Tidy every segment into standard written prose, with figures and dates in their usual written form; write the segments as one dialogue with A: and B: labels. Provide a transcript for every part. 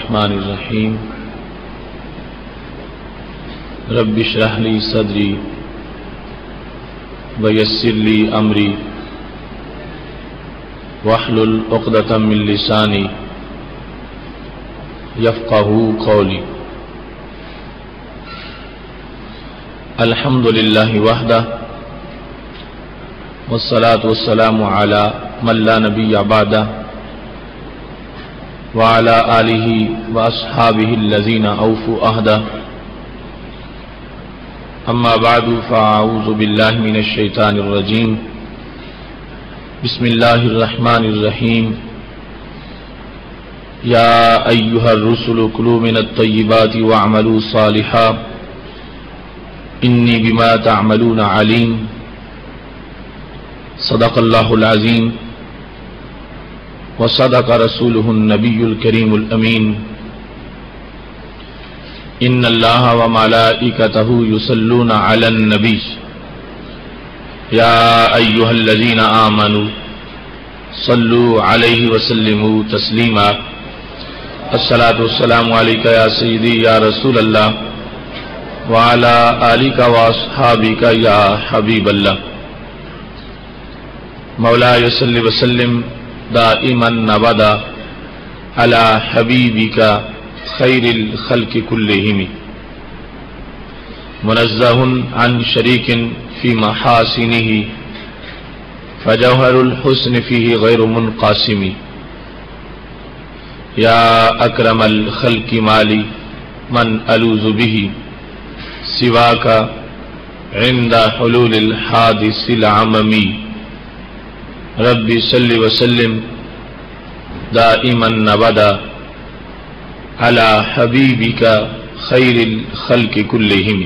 A: الرحمن الرحیم رب اشرح لی صدری ویسر لی امری واحلل عقدۃ من لسانی یفقہوا قولی۔ الحمد للہ وحدہ والصلاة والسلام علی من لا نبی بعدہ وعلى آلہ واصحابہ الذین اوفوا عہدہ۔ اما بعد فاعوذ باللہ من الشیطان الرجیم۔ بسم اللہ الرحمن الرحیم۔ یا ایہا الرسل کلوا من الطیبات واعملوا صالحا انی بما تعملون علیم۔ صدق اللہ العظیم وصدق رسولہ النبی الکریم الامین۔ ان اللہ وملائکتہ یصلون علی النبی یا ایہا الذین آمنوا صلوا علیہ وسلموا تسلیما۔ الصلاۃ والسلام علیک یا سیدی یا رسول اللہ وعلی آلک واصحابک یا حبیب اللہ۔ مولاي صل وسلم دائما ابدا على حبيبك خير الخلق كلهم منزه عن شريك في محاسنه فجوهر الحسن فيه غير منقسم۔ يا أكرم الخلق مالي من ألوذ به سواك عند حلول الحادث العممي۔ ربی صلی وسلم دائما ابدا علی حبیبک خیر الخلق کلہم۔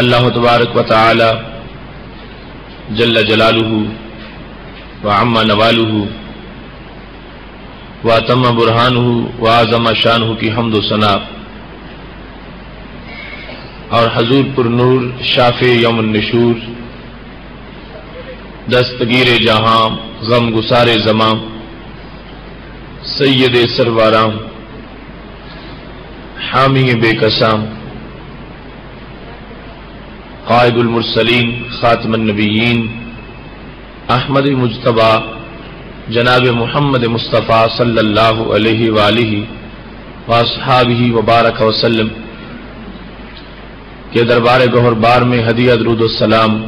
A: اللہ تبارک و تعالی جل جلالہ وعم نوالہ واتم برہانہ وعظم شانہ کی حمد و ثنا اور حضور پر نور شافع یوم النشور دستگیر جہاں غم گسار زماں سید سرواراں حامی بے قسام قائد المرسلین خاتم النبیین احمد مجتبیٰ جناب محمد مصطفیٰ صلی اللہ علیہ وآلہ واصحابہ وبارک وسلم کے دربار گوہر بار میں ہدیہ درود السلام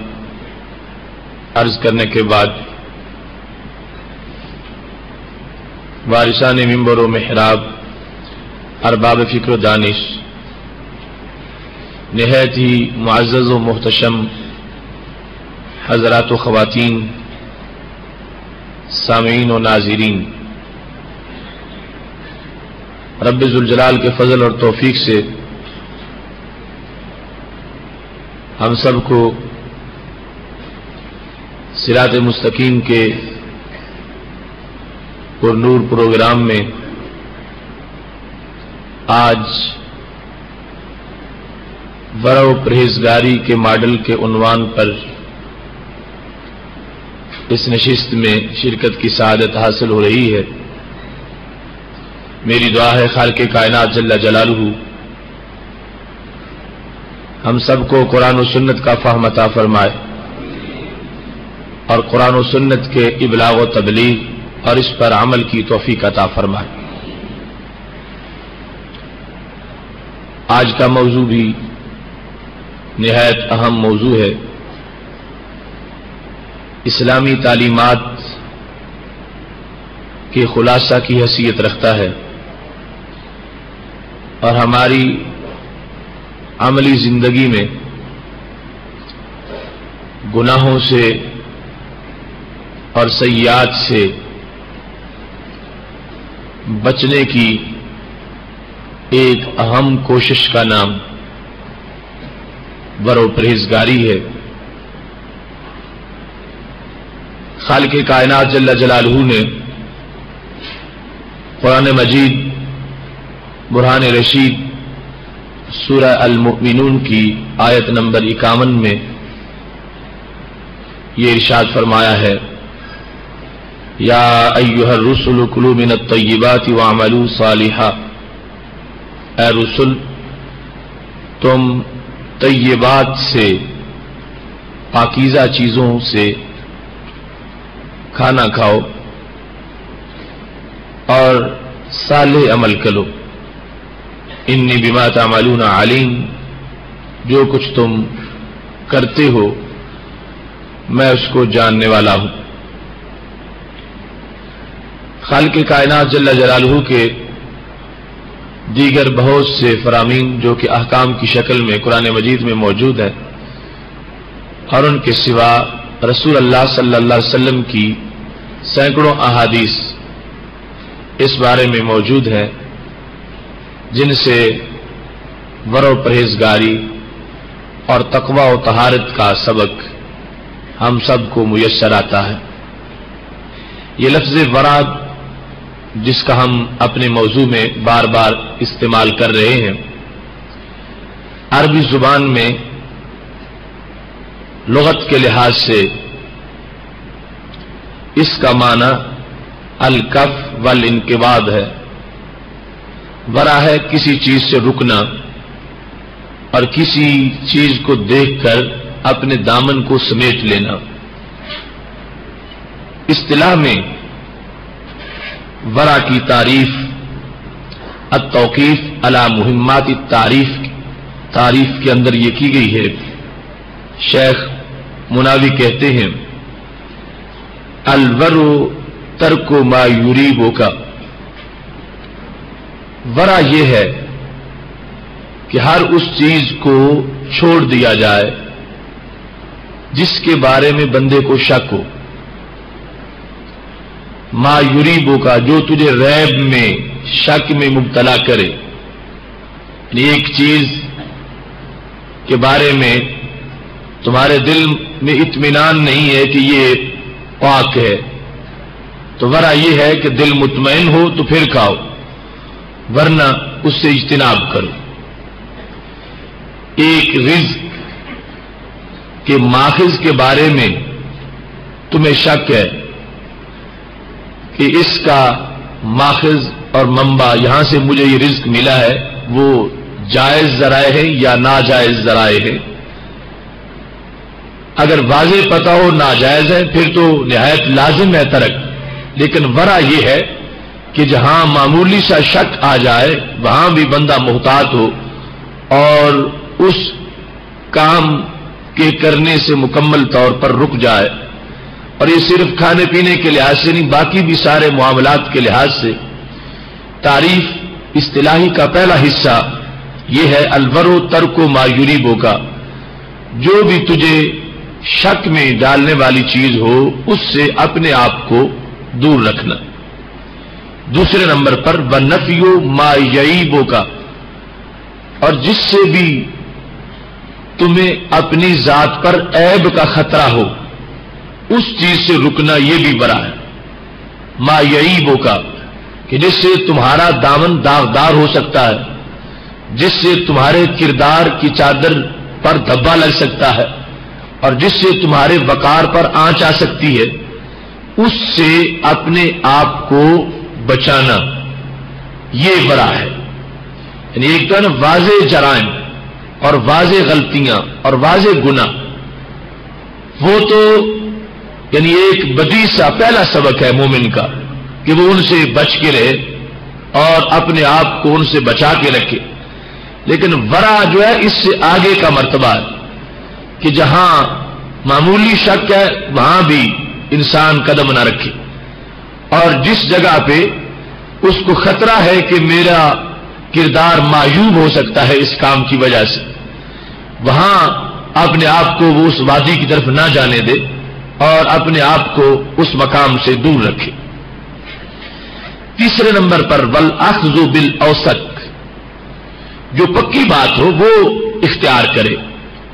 A: عرض کرنے کے بعد وارثان منبر و محراب ارباب فکر و دانش نہایت ہی معزز و محتشم حضرات و خواتین سامعین و ناظرین، رب ذوالجلال کے فضل اور توفیق سے ہم سب کو صراط مستقیم کے پر نور پروگرام میں آج ورع و پرہیزگاری کے ماڈل کے عنوان پر اس نشست میں شرکت کی سعادت حاصل ہو رہی ہے۔ میری دعا ہے خالق کائنات جل جلالہ ہم سب کو قرآن و سنت کا فہم عطا فرمائے اور قرآن و سنت کے ابلاغ و تبلیغ اور اس پر عمل کی توفیق عطا فرمائے۔ آج کا موضوع بھی نہایت اہم موضوع ہے، اسلامی تعلیمات کے خلاصہ کی حیثیت رکھتا ہے اور ہماری عملی زندگی میں گناہوں سے اور سیئات سے بچنے کی ایک اہم کوشش کا نام ورع و پرہیزگاری ہے۔ خالق کائنات جل جلالہ نے قرآن مجید برہان رشید سورہ المؤمنون کی آیت نمبر 51 میں یہ ارشاد فرمایا ہے یا ایھا الرسل کلوا من الطیبات واعملوا صالحا، اے رسل تم طیبات سے، پاکیزہ چیزوں سے کھانا کھاؤ اور صالح عمل کرو، انی بما تعملون علیم، جو کچھ تم کرتے ہو میں اس کو جاننے والا ہوں۔ خالق کائنات جل جلالہ کے دیگر بہت سے فرامین جو کہ احکام کی شکل میں قرآن مجید میں موجود ہے، اور ان کے سوا رسول اللہ صلی اللہ علیہ وسلم کی سینکڑوں احادیث اس بارے میں موجود ہے، جن سے ورع و پرہیزگاری اور تقوی و طہارت کا سبق ہم سب کو میسر آتا ہے۔ یہ لفظ ورع جس کا ہم اپنے موضوع میں بار بار استعمال کر رہے ہیں، عربی زبان میں لغت کے لحاظ سے اس کا معنی الکف والانقباض ہے۔ ورع ہے کسی چیز سے رکنا اور کسی چیز کو دیکھ کر اپنے دامن کو سمیٹ لینا۔ اصطلاح میں ورع کی تعریف التوقیف علی مہمات تعریف کے اندر یہ کی گئی ہے۔ شیخ مناوی کہتے ہیں الورع ترک ما یریبک، ورع یہ ہے کہ ہر اس چیز کو چھوڑ دیا جائے جس کے بارے میں بندے کو شک ہو، ما یریبک جو تجھے ریب میں شک میں مبتلا کرے، یعنی ایک چیز کے بارے میں تمہارے دل میں اطمینان نہیں ہے کہ یہ پاک ہے، تو ورع یہ ہے کہ دل مطمئن ہو تو پھر کھاؤ، ورنہ اس سے اجتناب کرو۔ ایک رزق کے ماخذ کے بارے میں تمہیں شک ہے کہ اس کا ماخذ اور منبع یہاں سے مجھے یہ رزق ملا ہے وہ جائز ذرائع ہے یا ناجائز ذرائع ہے، اگر واضح پتہ ہو ناجائز ہے پھر تو نہایت لازم ہے ترک، لیکن ورع یہ ہے کہ جہاں معمولی سا شک آ جائے وہاں بھی بندہ محتاط ہو اور اس کام کے کرنے سے مکمل طور پر رک جائے۔ اور یہ صرف کھانے پینے کے لحاظ سے نہیں، باقی بھی سارے معاملات کے لحاظ سے۔ تعریف اصطلاحی کا پہلا حصہ یہ ہے الورع ترک ما یریبک، جو بھی تجھے شک میں ڈالنے والی چیز ہو اس سے اپنے آپ کو دور رکھنا۔ دوسرے نمبر پر ونفی ما یعیبک، اور جس سے بھی تمہیں اپنی ذات پر عیب کا خطرہ ہو اس چیز سے رکنا، یہ بھی ورع ہے۔ ما یعیبک کہ جس سے تمہارا دامن داغدار ہو سکتا ہے، جس سے تمہارے کردار کی چادر پر دھبا لگ سکتا ہے، اور جس سے تمہارے وقار پر آنچ آ سکتی ہے، اس سے اپنے آپ کو بچانا، یہ ورع ہے۔ یعنی ایک تو نا واضح جرائم اور واضح غلطیاں اور واضح گناہ، وہ تو یعنی ایک بدی سا پہلا سبق ہے مومن کا کہ وہ ان سے بچ کے رہے اور اپنے آپ کو ان سے بچا کے رکھے، لیکن ورع جو ہے اس سے آگے کا مرتبہ ہے کہ جہاں معمولی شک ہے وہاں بھی انسان قدم نہ رکھے، اور جس جگہ پہ اس کو خطرہ ہے کہ میرا کردار معیوب ہو سکتا ہے اس کام کی وجہ سے، وہاں اپنے آپ کو وہ اس وادی کی طرف نہ جانے دے اور اپنے آپ کو اس مقام سے دور رکھے۔ تیسرے نمبر پر والاخذ بالاوثق، جو پکی بات ہو وہ اختیار کرے،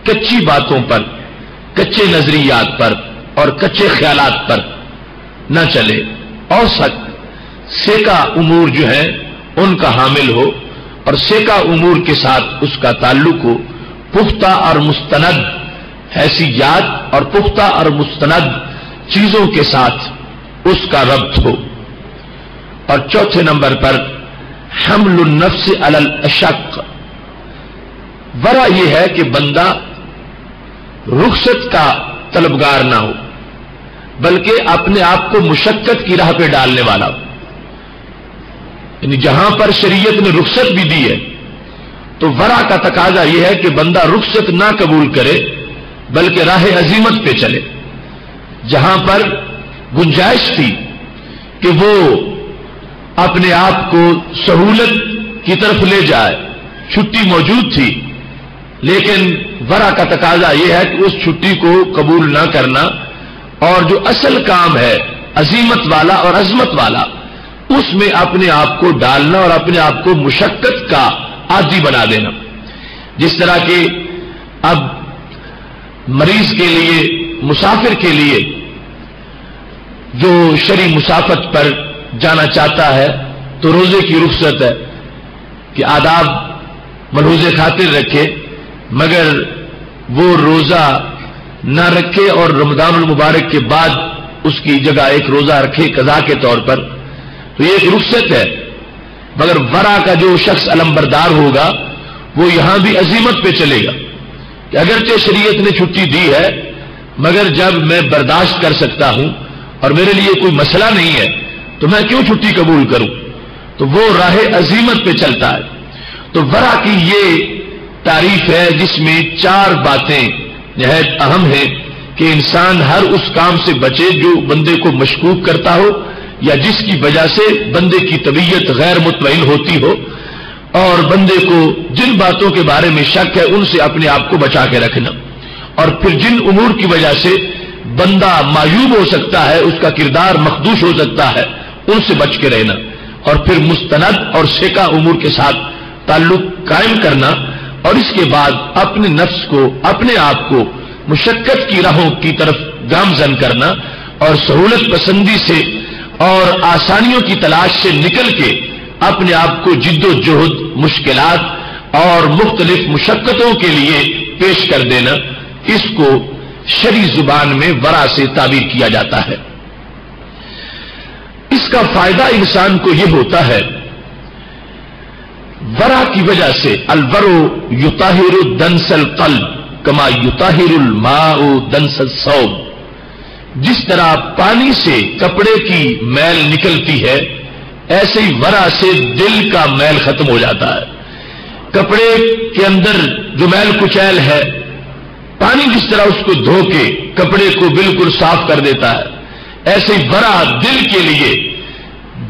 A: کچی باتوں پر، کچے نظریات پر اور کچے خیالات پر نہ چلے۔ اوثق سیکا امور جو ہیں ان کا حامل ہو، اور سیکا امور کے ساتھ اس کا تعلق ہو، پختہ اور مستند حیثیات اور پختہ اور مستند چیزوں کے ساتھ اس کا ربط ہو. اور چوتھے نمبر پر حمل النفس علی الاشق. ورع یہ ہے کہ بندہ رخصت کا طلبگار نہ ہو بلکہ اپنے آپ کو مشقت کی راہ پہ ڈالنے والا ہو. یعنی جہاں پر شریعت نے رخصت بھی دی ہے تو ورع کا تقاضا یہ ہے کہ بندہ رخصت نہ قبول کرے بلکہ راہ عزیمت پہ چلے. جہاں پر گنجائش تھی کہ وہ اپنے آپ کو سہولت کی طرف لے جائے، چھٹی موجود تھی، لیکن ورع کا تقاضا یہ ہے کہ اس چھٹی کو قبول نہ کرنا اور جو اصل کام ہے عزیمت والا اور عظمت والا اس میں اپنے آپ کو ڈالنا اور اپنے آپ کو مشقت کا عادی بنا دینا. جس طرح کہ اب مریض کے لیے، مسافر کے لیے جو شرعی مسافت پر جانا چاہتا ہے تو روزے کی رخصت ہے کہ آداب ملحوظ خاطر رکھے، مگر وہ روزہ نہ رکھے اور رمضان المبارک کے بعد اس کی جگہ ایک روزہ رکھے قضا کے طور پر. تو یہ ایک رخصت ہے. مگر ورع کا جو شخص علمبردار ہوگا وہ یہاں بھی عزیمت پہ چلے گا کہ اگرچہ شریعت نے چھٹی دی ہے مگر جب میں برداشت کر سکتا ہوں اور میرے لیے کوئی مسئلہ نہیں ہے تو میں کیوں چھٹی قبول کروں. تو وہ راہ عزیمت پہ چلتا ہے. تو ورع کی یہ تعریف ہے جس میں 4 باتیں نہایت اہم ہیں کہ انسان ہر اس کام سے بچے جو بندے کو مشکوک کرتا ہو یا جس کی وجہ سے بندے کی طبیعت غیر مطمئن ہوتی ہو، اور بندے کو جن باتوں کے بارے میں شک ہے ان سے اپنے آپ کو بچا کے رکھنا، اور پھر جن امور کی وجہ سے بندہ معیوب ہو سکتا ہے، اس کا کردار مخدوش ہو سکتا ہے، ان سے بچ کے رہنا، اور پھر مستند اور شیکا امور کے ساتھ تعلق قائم کرنا، اور اس کے بعد اپنے نفس کو، اپنے آپ کو مشقت کی راہوں کی طرف گامزن کرنا اور سہولت پسندی سے اور آسانیوں کی تلاش سے نکل کے اپنے آپ کو جد و جہد، مشکلات اور مختلف مشقتوں کے لیے پیش کر دینا. اس کو شرعی زبان میں ورع سے تعبیر کیا جاتا ہے. اس کا فائدہ انسان کو یہ ہوتا ہے، ورع کی وجہ سے الورع یطہر دنس القلب کما یطہر الماء دنس الثوب. جس طرح پانی سے کپڑے کی میل نکلتی ہے ایسے ہی ورع سے دل کا میل ختم ہو جاتا ہے. کپڑے کے اندر جو میل کچیل ہے، پانی جس طرح اس کو دھو کے کپڑے کو بالکل صاف کر دیتا ہے، ایسے ہی ورع دل کے لیے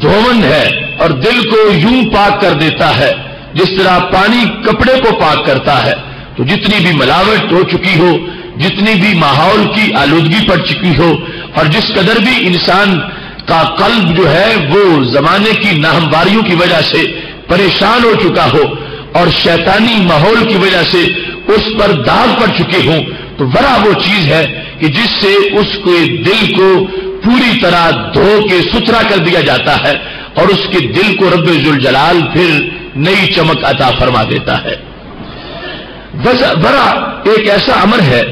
A: دھون ہے اور دل کو یوں پاک کر دیتا ہے جس طرح پانی کپڑے کو پاک کرتا ہے. تو جتنی بھی ملاوٹ ہو چکی ہو، جتنی بھی ماحول کی آلودگی پڑ چکی ہو، اور جس قدر بھی انسان کا قلب جو ہے وہ زمانے کی ناہمواریوں کی وجہ سے پریشان ہو چکا ہو اور شیطانی ماحول کی وجہ سے اس پر داغ پڑ چکے ہوں، تو ورع وہ چیز ہے کہ جس سے اس کے دل کو پوری طرح دھو کے ستھرا کر دیا جاتا ہے اور اس کے دل کو رب ذوالجلال پھر نئی چمک عطا فرما دیتا ہے. ورع ایک ایسا امر ہے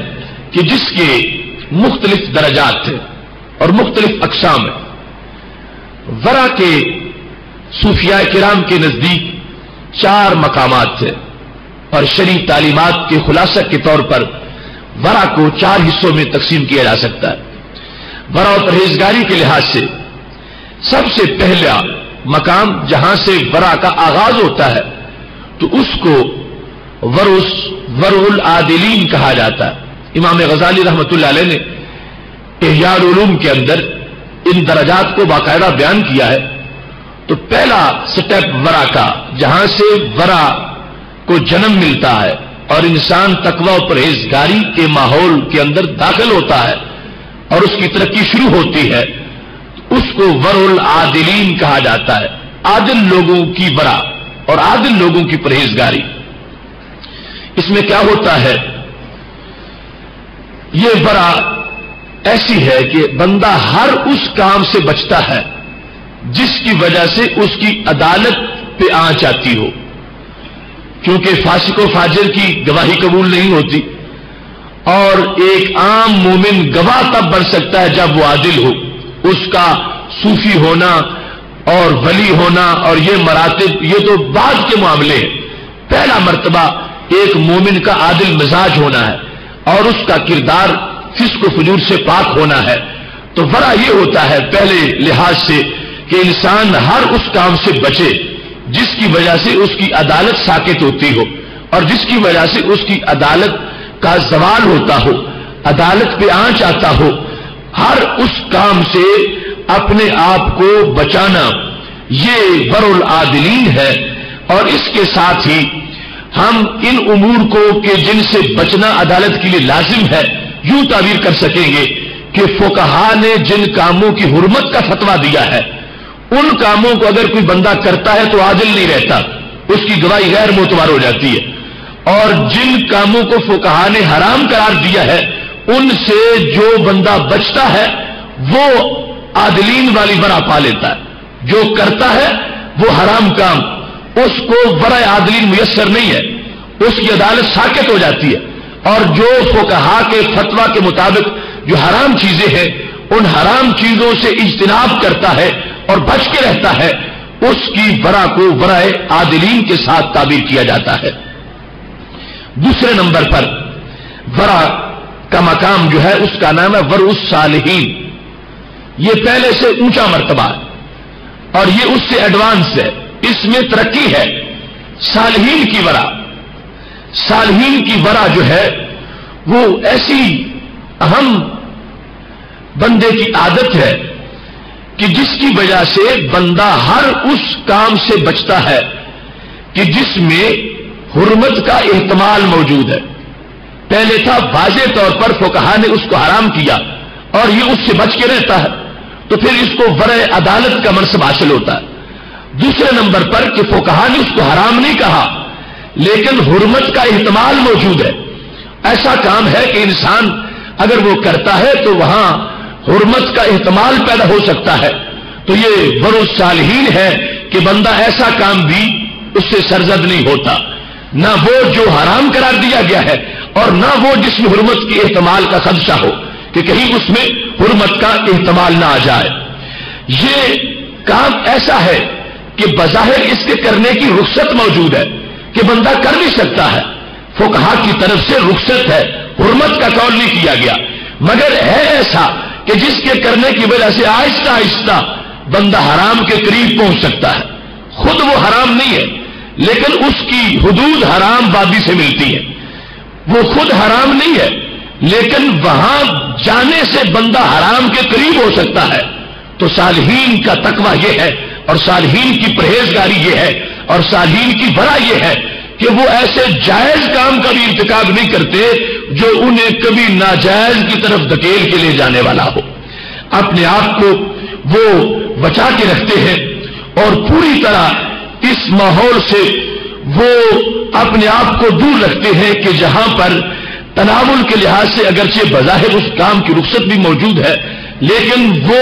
A: کہ جس کے مختلف درجات ہیں اور مختلف اقسام ہیں. ورع کے صوفیاء کرام کے نزدیک 4 مقامات تھے اور شرعی تعلیمات کے خلاصہ کے طور پر ورع کو 4 حصوں میں تقسیم کیا جا سکتا ہے. ورع و پرہیزگاری کے لحاظ سے سب سے پہلا مقام جہاں سے ورع کا آغاز ہوتا ہے تو اس کو ورع العادلین کہا جاتا ہے. امام غزالی رحمۃ اللہ علیہ نے احیاء العلوم کے اندر ان درجات کو باقاعدہ بیان کیا ہے. تو پہلا سٹیپ ورع کا جہاں سے ورع کو جنم ملتا ہے اور انسان تقوی و پرہیزگاری کے ماحول کے اندر داخل ہوتا ہے اور اس کی ترقی شروع ہوتی ہے، اس کو ورع العادلین کہا جاتا ہے. عادل لوگوں کی ورع اور عادل لوگوں کی پرہیزگاری. اس میں کیا ہوتا ہے؟ یہ ورع ایسی ہے کہ بندہ ہر اس کام سے بچتا ہے جس کی وجہ سے اس کی عدالت پہ آنچ آتی ہو، کیونکہ فاسق و فاجر کی گواہی قبول نہیں ہوتی اور ایک عام مومن گواہ تب بن سکتا ہے جب وہ عادل ہو. اس کا صوفی ہونا اور ولی ہونا اور یہ مراتب یہ تو بعد کے معاملے ہیں. پہلا مرتبہ ایک مومن کا عادل مزاج ہونا ہے اور اس کا کردار فسق و فجور سے پاک ہونا ہے. تو ورع یہ ہوتا ہے پہلے لحاظ سے کہ انسان ہر اس کام سے بچے جس کی وجہ سے اس کی عدالت ساکت ہوتی ہو اور جس کی وجہ سے اس کی عدالت کا زوال ہوتا ہو، عدالت پہ آنچ آتا ہو. ہر اس کام سے اپنے آپ کو بچانا یہ برء العادلین ہے. اور اس کے ساتھ ہی ہم ان امور کو کہ جن سے بچنا عدالت کے لیے لازم ہے یوں تعبیر کر سکیں گے کہ فقہا نے جن کاموں کی حرمت کا فتویٰ دیا ہے ان کاموں کو اگر کوئی بندہ کرتا ہے تو عادل نہیں رہتا، اس کی گواہی غیر معتبر ہو جاتی ہے. اور جن کاموں کو فقہا نے حرام قرار دیا ہے ان سے جو بندہ بچتا ہے وہ عادلین والی ورع پا لیتا ہے. جو کرتا ہے وہ حرام کام اس کو ورع عادلین میسر نہیں ہے، اس کی عدالت ساکت ہو جاتی ہے. اور جو فقہا کے فتویٰ کے مطابق جو حرام چیزیں ہیں ان حرام چیزوں سے اجتناب کرتا ہے اور بچ کے رہتا ہے اس کی ورع کو ورع عادلین کے ساتھ تعبیر کیا جاتا ہے. دوسرے نمبر پر ورع کا مقام جو ہے اس کا نام ہے ورع الصالحین. یہ پہلے سے اونچا مرتبہ ہے اور یہ اس سے ایڈوانس ہے، اس میں ترقی ہے. صالحین کی ورع، صالحین کی ورع جو ہے وہ ایسی اہم بندے کی عادت ہے کہ جس کی وجہ سے بندہ ہر اس کام سے بچتا ہے کہ جس میں حرمت کا احتمال موجود ہے. پہلے تھا واضح طور پر فقہا نے اس کو حرام کیا اور یہ اس سے بچ کے رہتا ہے تو پھر اس کو ورع عدالت کا منصب حاصل ہوتا ہے. دوسرے نمبر پر کہ فقہا نے اس کو حرام نہیں کہا لیکن حرمت کا احتمال موجود ہے. ایسا کام ہے کہ انسان اگر وہ کرتا ہے تو وہاں حرمت کا احتمال پیدا ہو سکتا ہے. تو یہ ورع الصالحین ہے کہ بندہ ایسا کام بھی اس سے سرزد نہیں ہوتا، نہ وہ جو حرام قرار دیا گیا ہے اور نہ وہ جس میں حرمت کے احتمال کا خدشہ ہو کہ کہیں اس میں حرمت کا احتمال نہ آ جائے. یہ کام ایسا ہے کہ بظاہر اس کے کرنے کی رخصت موجود ہے کہ بندہ کر بھی سکتا ہے، فقہا کی طرف سے رخصت ہے، حرمت کا قول نہیں کیا گیا، مگر ہے ایسا کہ جس کے کرنے کی وجہ سے آہستہ آہستہ بندہ حرام کے قریب پہنچ سکتا ہے. خود وہ حرام نہیں ہے لیکن اس کی حدود حرام وادی سے ملتی ہے. وہ خود حرام نہیں ہے لیکن وہاں جانے سے بندہ حرام کے قریب ہو سکتا ہے. تو صالحین کا تقویٰ یہ ہے اور صالحین کی پرہیزگاری یہ ہے اور صالحین کی ورع یہ ہے کہ وہ ایسے جائز کام کا بھی ارتکاب نہیں کرتے جو انہیں کبھی ناجائز کی طرف دھکیل کے لے جانے والا ہو. اپنے آپ کو وہ بچا کے رکھتے ہیں اور پوری طرح اس ماحول سے وہ اپنے آپ کو دور رکھتے ہیں کہ جہاں پر تناول کے لحاظ سے اگرچہ بظاہر اس کام کی رخصت بھی موجود ہے لیکن وہ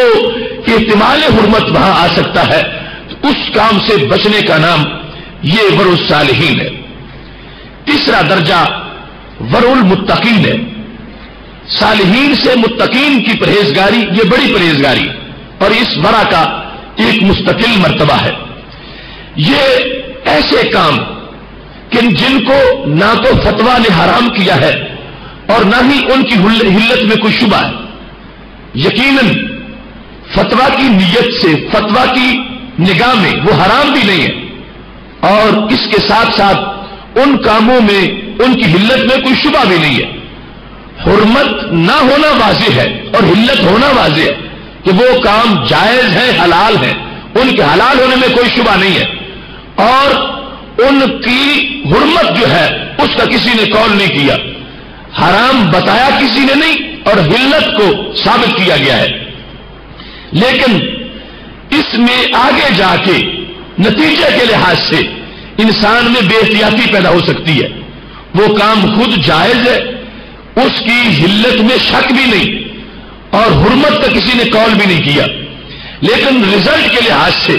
A: احتمال حرمت وہاں آ سکتا ہے. اس کام سے بچنے کا نام یہ ورع الصالحین ہے. تیسرا درجہ ورع المتقین ہے. صالحین سے متقین کی پرہیزگاری یہ بڑی پرہیزگاری اور اس ورع کا ایک مستقل مرتبہ ہے. یہ ایسے کام کہ جن کو نہ تو فتویٰ نے حرام کیا ہے اور نہ ہی ان کی حلت میں کوئی شبہ ہے. یقیناً فتویٰ کی نیت سے فتویٰ کی نگاہ میں وہ حرام بھی نہیں ہے اور اس کے ساتھ ساتھ ان کاموں میں ان کی حلت میں کوئی شبہ بھی نہیں ہے. حرمت نہ ہونا واضح ہے اور حلت ہونا واضح ہے کہ وہ کام جائز ہے، حلال ہے، ان کے حلال ہونے میں کوئی شبہ نہیں ہے اور ان کی حرمت جو ہے اس کا کسی نے قول نہیں کیا. حرام بتایا کسی نے نہیں اور حلت کو ثابت کیا گیا ہے. لیکن اس میں آگے جا کے نتیجے کے لحاظ سے انسان میں بے احتیاطی پیدا ہو سکتی ہے. وہ کام خود جائز ہے، اس کی حلت میں شک بھی نہیں اور حرمت کا کسی نے قول بھی نہیں کیا، لیکن رزلٹ کے لحاظ سے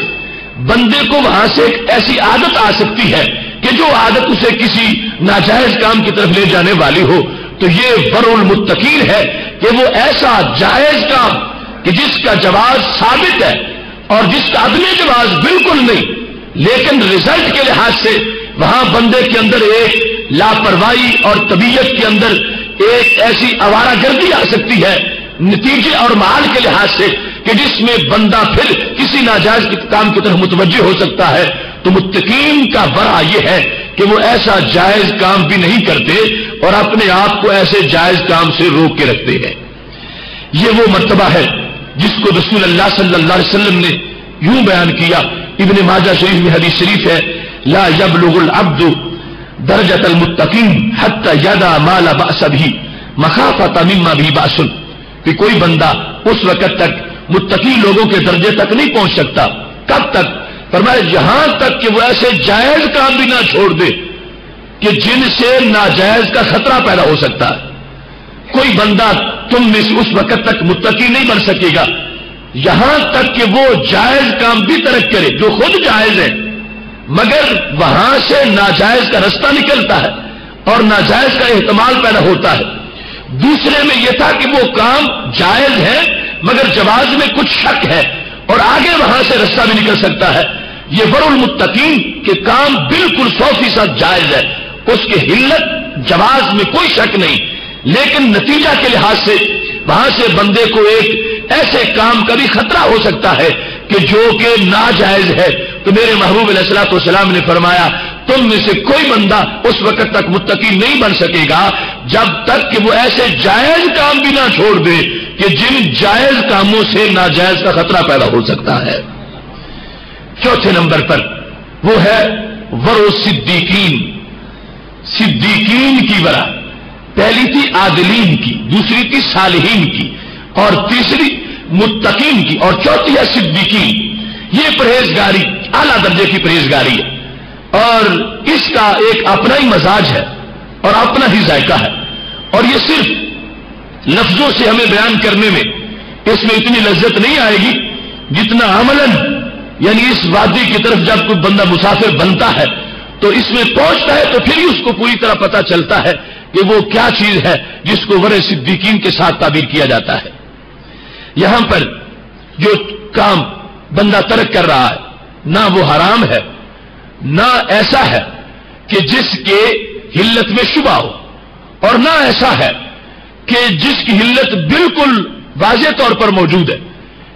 A: بندے کو وہاں سے ایک ایسی عادت آ سکتی ہے کہ جو عادت اسے کسی ناجائز کام کی طرف لے جانے والی ہو. تو یہ ورع المتقین ہے کہ وہ ایسا جائز کام کہ جس کا جواز ثابت ہے اور جس کا عدم جواز بالکل نہیں، لیکن رزلٹ کے لحاظ سے وہاں بندے کے اندر ایک لاپرواہی اور طبیعت کے اندر ایک ایسی آوارہ گردی آ سکتی ہے نتیجے اور معال کے لحاظ سے کہ جس میں بندہ پھر کسی ناجائز کام کی طرف متوجہ ہو سکتا ہے. تو متقین کا ورع یہ ہے کہ وہ ایسا جائز کام بھی نہیں کرتے اور اپنے آپ کو ایسے جائز کام سے روک کے رکھتے ہیں. یہ وہ مرتبہ ہے جس کو رسول اللہ صلی اللہ علیہ وسلم نے یوں بیان کیا. ابن ماجہ شریف میں حدیث شریف ہے، لا یبلغ العبد درجۃ المتقین حتی یدع ما لا بأس به مخافۃ مما به بأس، کہ کوئی بندہ اس وقت تک متقی لوگوں کے درجے تک نہیں پہنچ سکتا. کب تک؟ فرمایا یہاں تک کہ وہ ایسے جائز کام بھی نہ چھوڑ دے کہ جن سے ناجائز کا خطرہ پیدا ہو سکتا ہے. کوئی بندہ تم میں سے اس وقت تک متقی نہیں بن سکے گا یہاں تک کہ وہ جائز کام بھی ترک کرے جو خود جائز ہے، مگر وہاں سے ناجائز کا رستہ نکلتا ہے اور ناجائز کا احتمال پیدا ہوتا ہے. دوسرے میں یہ تھا کہ وہ کام جائز ہے مگر جواز میں کچھ شک ہے اور آگے وہاں سے رستہ بھی نکل سکتا ہے. یہ ورع المتقین کہ کام بالکل 100% جائز ہے، اس کے حلت جواز میں کوئی شک نہیں، لیکن نتیجہ کے لحاظ سے وہاں سے بندے کو ایک ایسے کام کا بھی خطرہ ہو سکتا ہے کہ جو کہ ناجائز ہے. تو میرے محبوب علیہ الصلوۃ والسلام نے فرمایا تم میں سے کوئی بندہ اس وقت تک متقی نہیں بن سکے گا جب تک کہ وہ ایسے جائز کام بھی نہ چھوڑ دے کہ جن جائز کاموں سے ناجائز کا خطرہ پیدا ہو سکتا ہے. چوتھے نمبر پر وہ ہے ورع صدیقین، صدیقین کی ورع. پہلی تھی عادلین کی، دوسری تھی صالحین کی، اور تیسری متقین کی، اور چوتھی ہے صدیقین. یہ پرہیزگاری اعلیٰ درجے کی پرہیزگاری ہے اور اس کا ایک اپنا ہی مزاج ہے اور اپنا ہی ذائقہ ہے، اور یہ صرف لفظوں سے ہمیں بیان کرنے میں اس میں اتنی لذت نہیں آئے گی جتنا عملاً، یعنی اس وادی کی طرف جب کوئی بندہ مسافر بنتا ہے تو اس میں پہنچتا ہے تو پھر ہی اس کو پوری طرح پتہ چلتا ہے کہ وہ کیا چیز ہے جس کو ورع صدیقین کے ساتھ تعبیر کیا جاتا ہے. یہاں پر جو کام بندہ ترک کر رہا ہے نہ وہ حرام ہے نہ ایسا ہے کہ جس کے حلت میں شبہ ہو، اور نہ ایسا ہے کہ جس کی حلت بالکل واضح طور پر موجود ہے.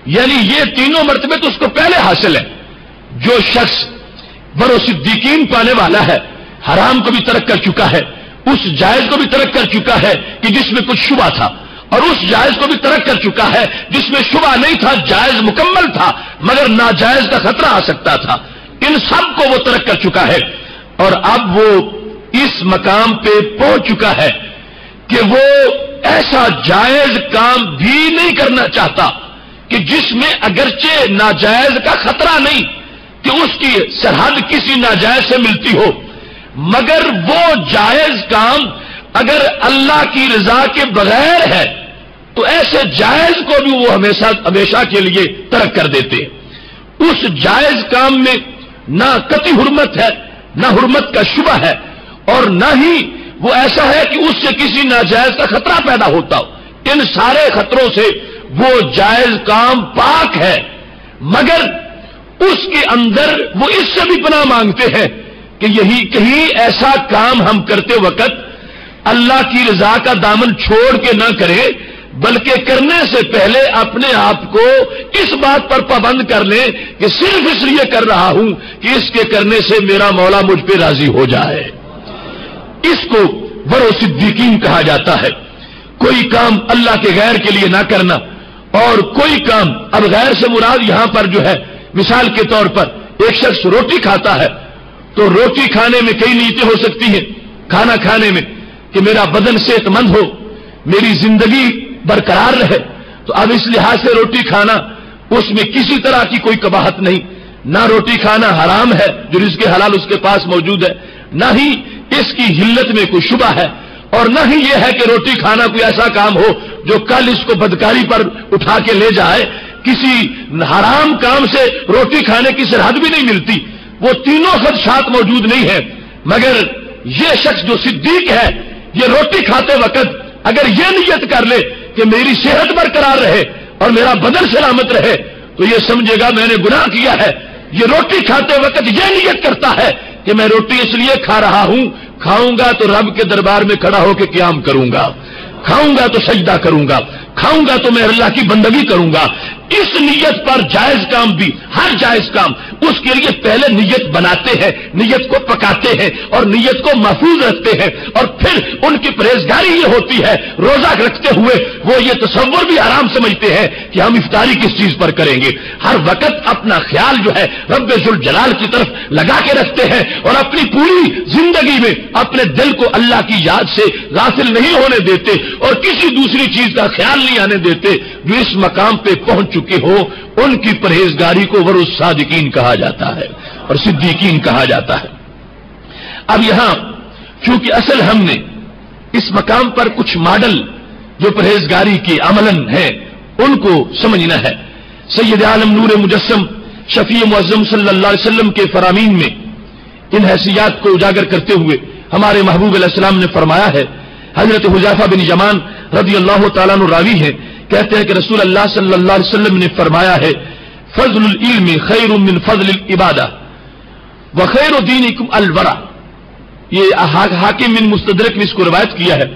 A: یعنی یہ تینوں مرتبے تو اس کو پہلے حاصل ہے. جو شخص ورع صدیقین پانے والا ہے حرام کو بھی ترک کر چکا ہے، اس جائز کو بھی ترک کر چکا ہے کہ جس میں کچھ شبہ تھا، اور اس جائز کو بھی ترک کر چکا ہے جس میں شبہ نہیں تھا، جائز مکمل تھا مگر ناجائز کا خطرہ آ سکتا تھا. ان سب کو وہ ترک کر چکا ہے اور اب وہ اس مقام پہ پہنچ چکا ہے کہ وہ ایسا جائز کام بھی نہیں کرنا چاہتا کہ جس میں اگرچہ ناجائز کا خطرہ نہیں کہ اس کی سرحد کسی ناجائز سے ملتی ہو، مگر وہ جائز کام اگر اللہ کی رضا کے بغیر ہے تو ایسے جائز کو بھی وہ ہمیشہ کے لیے ترک کر دیتے. اس جائز کام میں نہ قطعی حرمت ہے، نہ حرمت کا شبہ ہے، اور نہ ہی وہ ایسا ہے کہ اس سے کسی ناجائز کا خطرہ پیدا ہوتا ہو. ان سارے خطروں سے وہ جائز کام پاک ہے، مگر اس کے اندر وہ اس سے بھی پناہ مانگتے ہیں کہ یہی کہیں ایسا کام ہم کرتے وقت اللہ کی رضا کا دامن چھوڑ کے نہ کرے، بلکہ کرنے سے پہلے اپنے آپ کو اس بات پر پابند کر لیں کہ صرف اس لیے کر رہا ہوں کہ اس کے کرنے سے میرا مولا مجھ پہ راضی ہو جائے. اس کو ورع صدیقین کہا جاتا ہے. کوئی کام اللہ کے غیر کے لیے نہ کرنا، اور کوئی کام، اب غیر سے مراد یہاں پر جو ہے مثال کے طور پر ایک شخص روٹی کھاتا ہے تو روٹی کھانے میں کئی نیتیں ہو سکتی ہیں. کھانا کھانے میں کہ میرا بدن صحت مند ہو، میری زندگی برقرار رہے، تو اب اس لحاظ سے روٹی کھانا اس میں کسی طرح کی کوئی قباحت نہیں. نہ روٹی کھانا حرام ہے، جو رزق حلال اس کے پاس موجود ہے، نہ ہی اس کی حلت میں کوئی شبہ ہے، اور نہ ہی یہ ہے کہ روٹی کھانا کوئی ایسا کام ہو جو کل اس کو بدکاری پر اٹھا کے لے جائے. کسی حرام کام سے روٹی کھانے کی سرحد بھی نہیں ملتی. وہ تینوں خدشات موجود نہیں ہیں، مگر یہ شخص جو صدیق ہے یہ روٹی کھاتے وقت اگر یہ نیت کر لے کہ میری صحت برقرار رہے اور میرا بدن سلامت رہے تو یہ سمجھے گا میں نے گناہ کیا ہے. یہ روٹی کھاتے وقت یہ نیت کرتا ہے کہ میں روٹی اس لیے کھا رہا ہوں، کھاؤں گا تو رب کے دربار میں کھڑا ہو کے قیام کروں گا، کھاؤں گا تو سجدہ کروں گا، کھاؤں گا تو میں اللہ کی بندگی کروں گا. اس نیت پر جائز کام بھی، ہر جائز کام اس کے لیے پہلے نیت بناتے ہیں، نیت کو پکاتے ہیں اور نیت کو محفوظ رکھتے ہیں، اور پھر ان کی پرہیزگاری یہ ہوتی ہے روزہ رکھتے ہوئے وہ یہ تصور بھی آرام سمجھتے ہیں کہ ہم افطاری کس چیز پر کریں گے. ہر وقت اپنا خیال جو ہے رب ذوالجلال کی طرف لگا کے رکھتے ہیں اور اپنی پوری زندگی میں اپنے دل کو اللہ کی یاد سے غافل نہیں ہونے دیتے اور کسی دوسری چیز کا خیال نہیں آنے دیتے. جو اس مقام پہ پہنچ چکے ہو ان کی پرہیزگاری کو ورث صادقین کہا جاتا ہے اور صدیقین کہا جاتا ہے. اب یہاں چونکہ اصل ہم نے اس مقام پر کچھ ماڈل جو پرہیزگاری کے عملاً ہیں ان کو سمجھنا ہے. سید عالم نور مجسم شفیع معظم صلی اللہ علیہ وسلم کے فرامین میں ان حیثیات کو اجاگر کرتے ہوئے ہمارے محبوب علیہ السلام نے فرمایا ہے. حضرت حذیفہ بن یمان رضی اللہ تعالیٰ عنہ راوی ہے، کہتے ہیں کہ رسول اللہ صلی اللہ علیہ وسلم نے فرمایا ہے فضل العلم خیر من فضل العبادہ وخیر دینکم الورع. یہ حاکم بن مستدرک نے اس کو روایت کیا ہے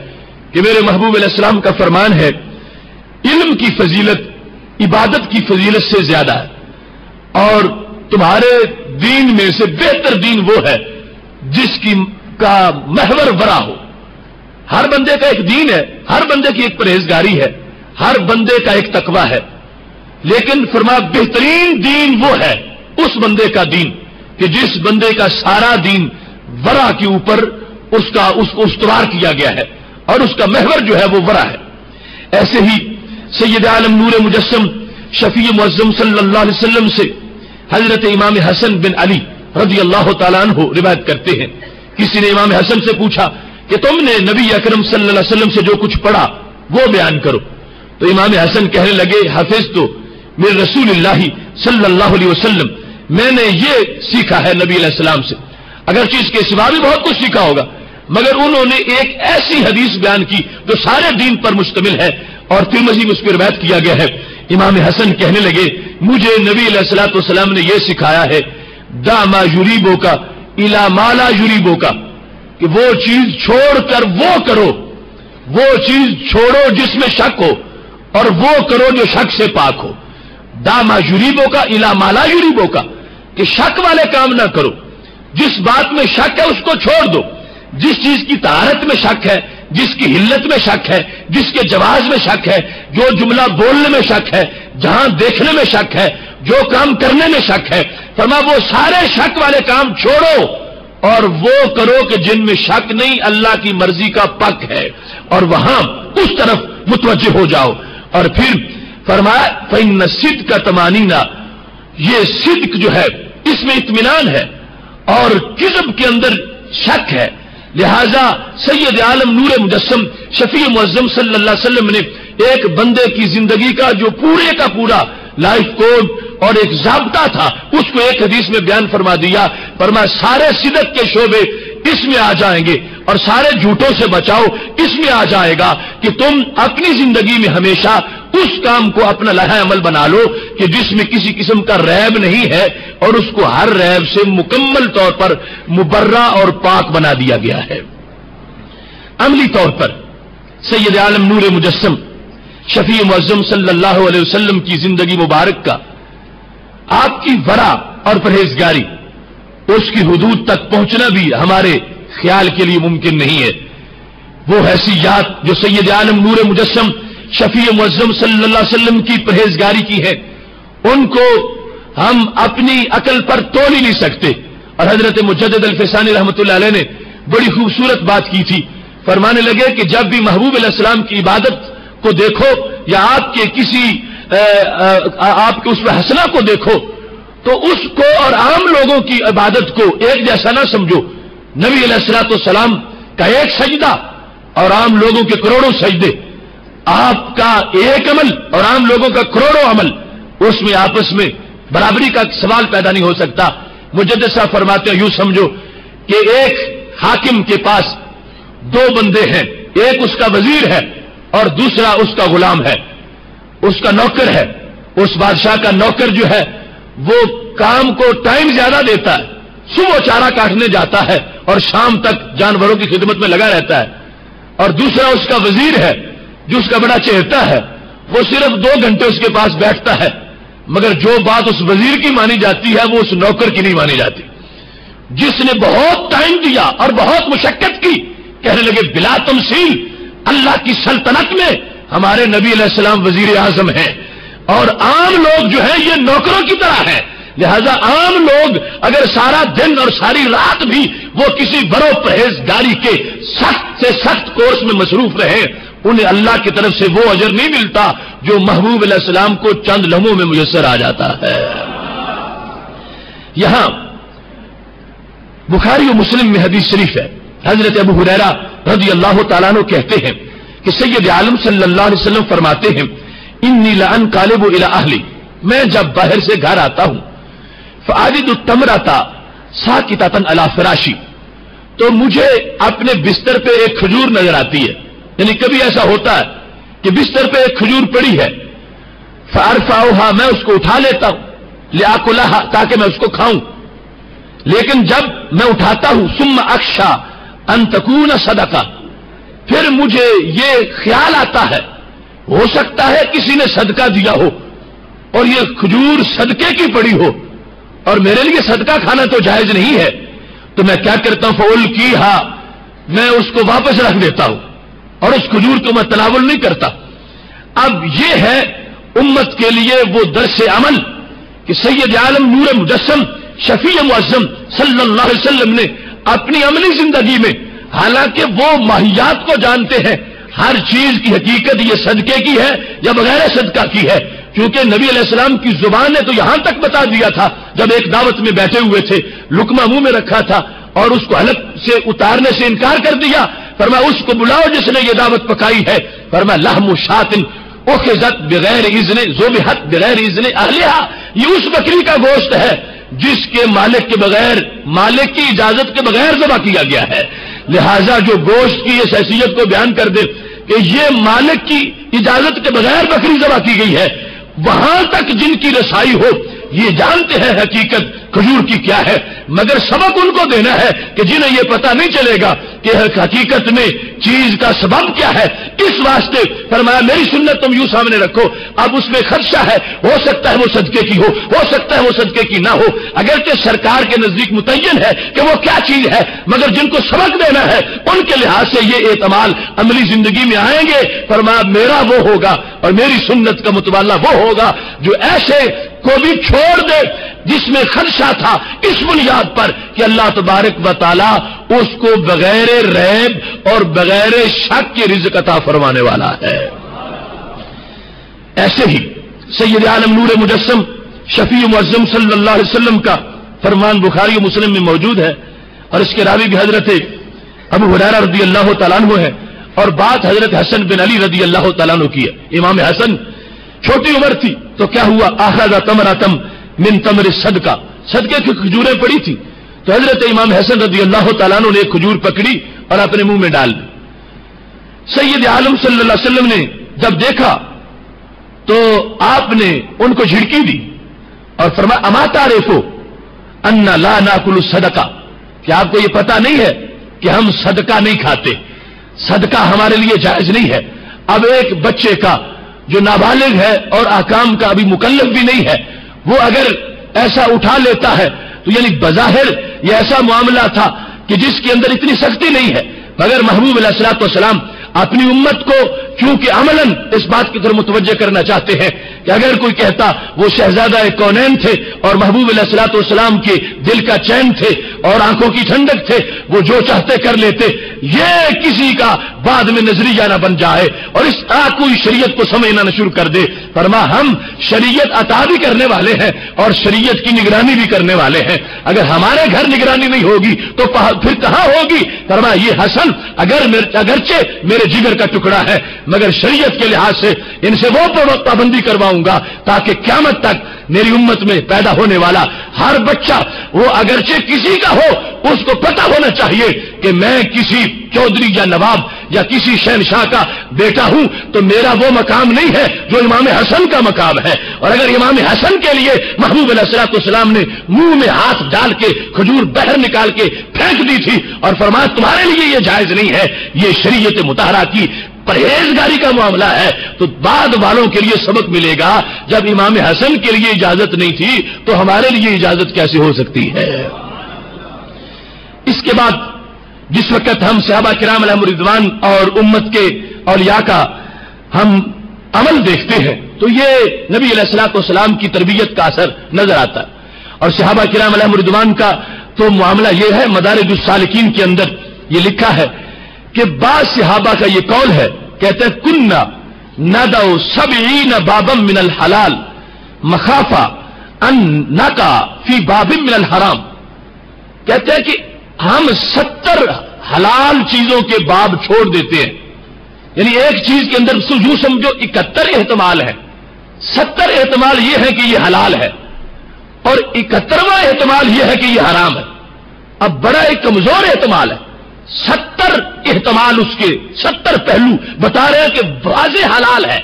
A: کہ میرے محبوب علیہ السلام کا فرمان ہے علم کی فضیلت عبادت کی فضیلت سے زیادہ ہے، اور تمہارے دین میں سے بہتر دین وہ ہے جس کی کا محور ورع ہو. ہر بندے کا ایک دین ہے، ہر بندے کی ایک پرہیزگاری ہے، ہر بندے کا ایک تقویٰ ہے، لیکن فرمایا بہترین دین وہ ہے اس بندے کا دین کہ جس بندے کا سارا دین ورع کے اوپر اس کو استوار کیا گیا ہے اور اس کا محور جو ہے وہ ورع ہے. ایسے ہی سید عالم نور مجسم شفیع معظم صلی اللہ علیہ وسلم سے حضرت امام حسن بن علی رضی اللہ تعالیٰ عنہ روایت کرتے ہیں. کسی نے امام حسن سے پوچھا کہ تم نے نبی اکرم صلی اللہ علیہ وسلم سے جو کچھ پڑھا وہ بیان کرو. تو امام حسن کہنے لگے حافظ تو میرے رسول اللہ صلی اللہ علیہ وسلم میں نے یہ سیکھا ہے نبی علیہ السلام سے، اگرچہ اس کے سوا بھی بہت کچھ سیکھا ہوگا مگر انہوں نے ایک ایسی حدیث بیان کی جو سارے دین پر مشتمل ہے اور ترمذی میں اس کو روایت کیا گیا ہے. امام حسن کہنے لگے مجھے نبی علیہ الصلوۃ والسلام نے یہ سکھایا ہے دا ما یریبو کا الا ما لا یریبو کا، کہ وہ چیز چھوڑ کر وہ کرو، وہ چیز چھوڑو جس میں شک ہو اور وہ کرو جو شک سے پاک ہو. دا ما یریبو کا الا ما لا یریبو کا، کہ شک والے کام نہ کرو، جس بات میں شک ہے اس کو چھوڑ دو. جس چیز کی طہارت میں شک ہے، جس کی حلت میں شک ہے، جس کے جواز میں شک ہے، جو جملہ بولنے میں شک ہے، جہاں دیکھنے میں شک ہے، جو کام کرنے میں شک ہے، فرمایا وہ سارے شک والے کام چھوڑو اور وہ کرو کہ جن میں شک نہیں، اللہ کی مرضی کا پک ہے، اور وہاں اس طرف متوجہ ہو جاؤ. اور پھر فرمایا فإن الصدق طمأنینہ، یہ صدق جو ہے اس میں اطمینان ہے اور کذب کے اندر شک ہے. لہذا سید عالم نور مجسم شفیع معظم صلی اللہ علیہ وسلم نے ایک بندے کی زندگی کا جو پورے کا پورا لائف کوڈ اور ایک ضابطہ تھا اس کو ایک حدیث میں بیان فرما دیا. فرمایا سارے صدق کے شعبے اس میں آ جائیں گے اور سارے جھوٹوں سے بچاؤ اس میں آ جائے گا کہ تم اپنی زندگی میں ہمیشہ اس کام کو اپنا لائحہ عمل بنا لو کہ جس میں کسی قسم کا ریب نہیں ہے اور اس کو ہر ریب سے مکمل طور پر مبرہ اور پاک بنا دیا گیا ہے. عملی طور پر سید عالم نور مجسم شفیع معظم صلی اللہ علیہ وسلم کی زندگی مبارک کا آپ کی ورع اور پرہیزگاری اس کی حدود تک پہنچنا بھی ہمارے خیال کے لیے ممکن نہیں ہے. وہ حیثیات جو سید عالم نور مجسم شفیع معظم صلی اللہ علیہ وسلم کی پرہیزگاری کی ہے ان کو ہم اپنی عقل پر تول ہی نہیں سکتے. اور حضرت مجدد الفسانی رحمۃ اللہ علیہ نے بڑی خوبصورت بات کی تھی. فرمانے لگے کہ جب بھی محبوب علیہ السلام کی عبادت کو دیکھو یا آپ کے کسی آپ کے اس حسنہ کو دیکھو تو اس کو اور عام لوگوں کی عبادت کو ایک جیسا نہ سمجھو. نبی علیہ الصلوۃ والسلام کا ایک سجدہ اور عام لوگوں کے کروڑوں سجدے، آپ کا ایک عمل اور عام لوگوں کا کروڑوں عمل، اس میں آپس میں برابری کا سوال پیدا نہیں ہو سکتا. مجدد صاحب فرماتے ہیں یوں سمجھو کہ ایک حاکم کے پاس دو بندے ہیں، ایک اس کا وزیر ہے اور دوسرا اس کا غلام ہے. اس کا نوکر ہے، اس بادشاہ کا نوکر جو ہے وہ کام کو ٹائم زیادہ دیتا ہے، صبح چارہ کاٹنے جاتا ہے اور شام تک جانوروں کی خدمت میں لگا رہتا ہے، اور دوسرا اس کا وزیر ہے جو اس کا بڑا چہتا ہے، وہ صرف 2 گھنٹے اس کے پاس بیٹھتا ہے، مگر جو بات اس وزیر کی مانی جاتی ہے وہ اس نوکر کی نہیں مانی جاتی، جس نے بہت ٹائم دیا اور بہت مشقت کی۔ کہنے لگے بلا تمثیل اللہ کی سلطنت میں ہمارے نبی علیہ السلام وزیر اعظم ہیں، اور عام لوگ جو ہیں یہ نوکروں کی طرح ہیں، لہذا عام لوگ اگر سارا دن اور ساری رات بھی وہ کسی برو پرہیزگاری کے سخت سے سخت کورس میں مصروف رہے، انہیں اللہ کی طرف سے وہ اجر نہیں ملتا جو محبوب علیہ السلام کو چند لمحوں میں میسر آ جاتا ہے۔ یہاں بخاری و مسلم میں حدیث شریف ہے، حضرت ابو ہریرہ رضی اللہ تعالیٰ عنہ کہتے ہیں کہ سید عالم صلی اللہ علیہ وسلم فرماتے ہیں انی لانقلب الی اہلی، میں جب باہر سے گھر آتا ہوں فاجد التمرۃ ساکتۃ علی فراشی، تو مجھے اپنے بستر پہ ایک کھجور نظر آتی ہے، یعنی کبھی ایسا ہوتا ہے کہ بستر پہ ایک کھجور پڑی ہے، فارفعها، میں اس کو اٹھا لیتا ہوں، لاکلھا، تاکہ میں اس کو کھاؤں، لیکن جب میں اٹھاتا ہوں ثم اخشى ان تکون صدقہ، پھر مجھے یہ خیال آتا ہے ہو سکتا ہے کسی نے صدقہ دیا ہو اور یہ کھجور صدقے کی پڑی ہو اور میرے لیے صدقہ کھانا تو جائز نہیں ہے، تو میں کیا کرتا ہوں فَأُلْقِيهَا، میں اس کو واپس رکھ دیتا ہوں اور اس کھجور کو میں تناول نہیں کرتا۔ اب یہ ہے امت کے لیے وہ درس عمل کہ سید عالم نور مجسم شفیع معظم صلی اللہ علیہ وسلم نے اپنی عملی زندگی میں، حالانکہ وہ ماہیات کو جانتے ہیں، ہر چیز کی حقیقت یہ صدقے کی ہے یا بغیر صدقہ کی ہے، کیونکہ نبی علیہ السلام کی زبان نے تو یہاں تک بتا دیا تھا، جب ایک دعوت میں بیٹھے ہوئے تھے، لقمہ منہ میں رکھا تھا اور اس کو حلق سے اتارنے سے انکار کر دیا، فرمایا اس کو بلاؤ جس نے یہ دعوت پکائی ہے، فرمایا لحم شاۃ اخذت بغیر اذن ذبحت بغیر اذن اہلھا، یہ اس بکری کا گوشت ہے جس کے مالک کے بغیر، مالک کی اجازت کے بغیر ذبح کیا گیا ہے، لہذا جو گوشت کی اس حیثیت کو بیان کر دے کہ یہ مالک کی اجازت کے بغیر بکری ذبح کی گئی ہے، وہاں تک جن کی رسائی ہو یہ جانتے ہیں حقیقت کھجور کی کیا ہے، مگر سبق ان کو دینا ہے کہ جنہیں یہ پتہ نہیں چلے گا کہ حقیقت میں چیز کا سبب کیا ہے، اس واسطے فرمایا میری سنت تم یوں سامنے رکھو، اب اس میں خدشہ ہے، ہو سکتا ہے وہ صدقے کی ہو سکتا ہے وہ صدقے کی نہ ہو، اگرچہ سرکار کے نزدیک متعین ہے کہ وہ کیا چیز ہے، مگر جن کو سبق دینا ہے ان کے لحاظ سے یہ اعتماد عملی زندگی میں آئیں گے، فرمایا میرا وہ ہوگا اور میری سنت کا متبادلہ وہ ہوگا جو ایسے کو بھی چھوڑ دے جس میں خدشہ تھا، اس بنیاد پر کہ اللہ تبارک و تعالی اس کو بغیر ریب اور بغیر شک کے رزق عطا فرمانے والا ہے۔ ایسے ہی سید عالم نور مجسم شفیع معظم صلی اللہ علیہ وسلم کا فرمان بخاری و مسلم میں موجود ہے، اور اس کے راوی بھی حضرت ابو ہریرہ رضی اللہ تعالیٰ عنہ ہے، اور بات حضرت حسن بن علی رضی اللہ تعالیٰ عنہ کی ہے۔ امام حسن چھوٹی عمر تھی تو کیا ہوا، اخذ تمرۃ من تمر صدقہ، صدقے کی کھجوریں پڑی تھی، تو حضرت امام حسن رضی اللہ تعالیٰ عنہ نے ایک کھجور پکڑی اور اپنے منہ میں ڈال دی۔ سید عالم صلی اللہ علیہ وسلم نے جب دیکھا تو آپ نے ان کو جھڑکی دی اور فرمایا اما تعرفوا ان لا ناکل الصدقہ، کہ آپ کو یہ پتہ نہیں ہے کہ ہم صدقہ نہیں کھاتے، صدقہ ہمارے لیے جائز نہیں ہے۔ اب ایک بچے کا جو نابالغ ہے اور احکام کا ابھی مکلف بھی نہیں ہے، وہ اگر ایسا اٹھا لیتا ہے تو یعنی بظاہر یہ ایسا معاملہ تھا کہ جس کے اندر اتنی سختی نہیں ہے، مگر محبوب علیہ الصلوۃ والسلام اپنی امت کو چونکہ عملاً اس بات کی طرف متوجہ کرنا چاہتے ہیں کہ اگر کوئی کہتا وہ شہزادہ کونین تھے اور محبوب علیہ الصلوۃ والسلام کے دل کا چین تھے اور آنکھوں کی ٹھنڈک تھے، وہ جو چاہتے کر لیتے، یہ کسی کا بعد میں نظریہ نہ بن جائے اور اس طرح کوئی شریعت کو سمجھنا نہ شروع کر دے۔ فرما ہم شریعت عطا بھی کرنے والے ہیں اور شریعت کی نگرانی بھی کرنے والے ہیں، اگر ہمارے گھر نگرانی نہیں ہوگی تو پھر کہاں ہوگی؟ فرما یہ حسن اگرچہ میرے جگر کا ٹکڑا ہے، مگر شریعت کے لحاظ سے ان سے وہ پابندی کرواؤں گا تاکہ قیامت تک میری امت میں پیدا ہونے والا ہر بچہ، وہ اگرچہ کسی کا ہو، اس کو پتہ ہونا چاہیے کہ میں کسی چودھری یا نواب یا کسی شہنشاہ کا بیٹا ہوں تو میرا وہ مقام نہیں ہے جو امام حسن کا مقام ہے. اور اگر امام حسن کے لیے محبوب علیہ الصلوۃ والسلام نے منہ میں ہاتھ ڈال کے کھجور باہر نکال کے پھینک دی تھی اور فرمایا تمہارے لیے یہ جائز نہیں ہے, یہ شریعت مطہرہ کی پرہیزگاری کا معاملہ ہے, تو بعد والوں کے لیے سبق ملے گا جب امام حسن کے لیے اجازت نہیں تھی تو ہمارے لیے اجازت کیسے ہو سکتی ہے. اس کے بعد جس وقت ہم صحابہ کرام علیہم رضوان اور امت کے اولیاء کا ہم عمل دیکھتے ہیں تو یہ نبی علیہ الصلوۃ والسلام کی تربیت کا اثر نظر آتا ہے. اور صحابہ کرام علیہم رضوان کا تو معاملہ یہ ہے, مدارج السالکین کے اندر یہ لکھا ہے کہ بعض صحابہ کا یہ قول ہے, کہتے ہیں کننا ندعو 70 بابا من الحلال مخافہ ان نقع فی باب من الحرام. کہتے ہیں کہ ہم 70 حلال چیزوں کے باب چھوڑ دیتے ہیں, یعنی ایک چیز کے اندر یوں سمجھو 71 احتمال ہے. 70 احتمال یہ ہے کہ یہ حلال ہے اور 71واں احتمال یہ ہے کہ یہ حرام ہے. اب بڑا ایک کمزور احتمال ہے. 70 احتمال, اس کے 70 پہلو بتا رہے ہیں کہ واضح حلال ہے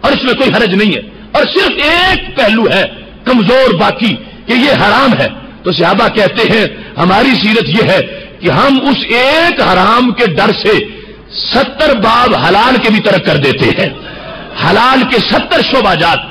A: اور اس میں کوئی حرج نہیں ہے, اور صرف ایک پہلو ہے کمزور باقی کہ یہ حرام ہے. تو صحابہ کہتے ہیں ہماری سیرت یہ ہے کہ ہم اس ایک حرام کے ڈر سے 70 باب حلال کے بھی ترک کر دیتے ہیں. حلال کے 70 شعبہ جات,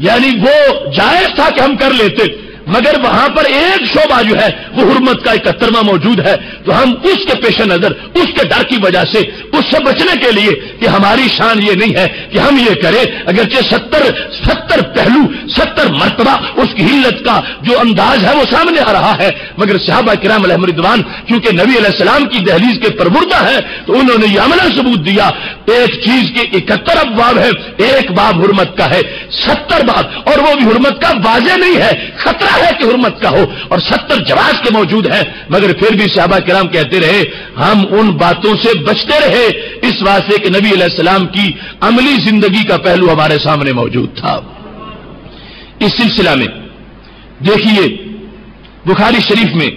A: یعنی وہ جائز تھا کہ ہم کر لیتے, مگر وہاں پر ایک شعبہ جو ہے وہ حرمت کا 71واں موجود ہے, تو ہم اس کے پیش نظر اس کے ڈر کی وجہ سے اس سے بچنے کے لیے کہ ہماری شان یہ نہیں ہے کہ ہم یہ کریں, اگرچہ 70 پہلو 70 مرتبہ اس کی حلت کا جو انداز ہے وہ سامنے آ رہا ہے, مگر صحابہ کرام علیہم رضوان کیونکہ نبی علیہ السلام کی دہلیز کے پروردہ ہے تو انہوں نے یہ عملاً ثبوت دیا. ایک چیز کے 71 ابواب ہے, ایک باب حرمت کا ہے, 70 باب, اور وہ بھی حرمت کا واضح نہیں ہے, خطرہ ہے کہ حرمت کا ہو, اور 70 جواز کے موجود ہیں, مگر پھر بھی صحابہ کرام کہتے رہے ہم ان باتوں سے بچتے رہے اس واسطے کہ نبی علیہ السلام کی عملی زندگی کا پہلو ہمارے سامنے موجود تھا. اس سلسلہ میں دیکھیے بخاری شریف میں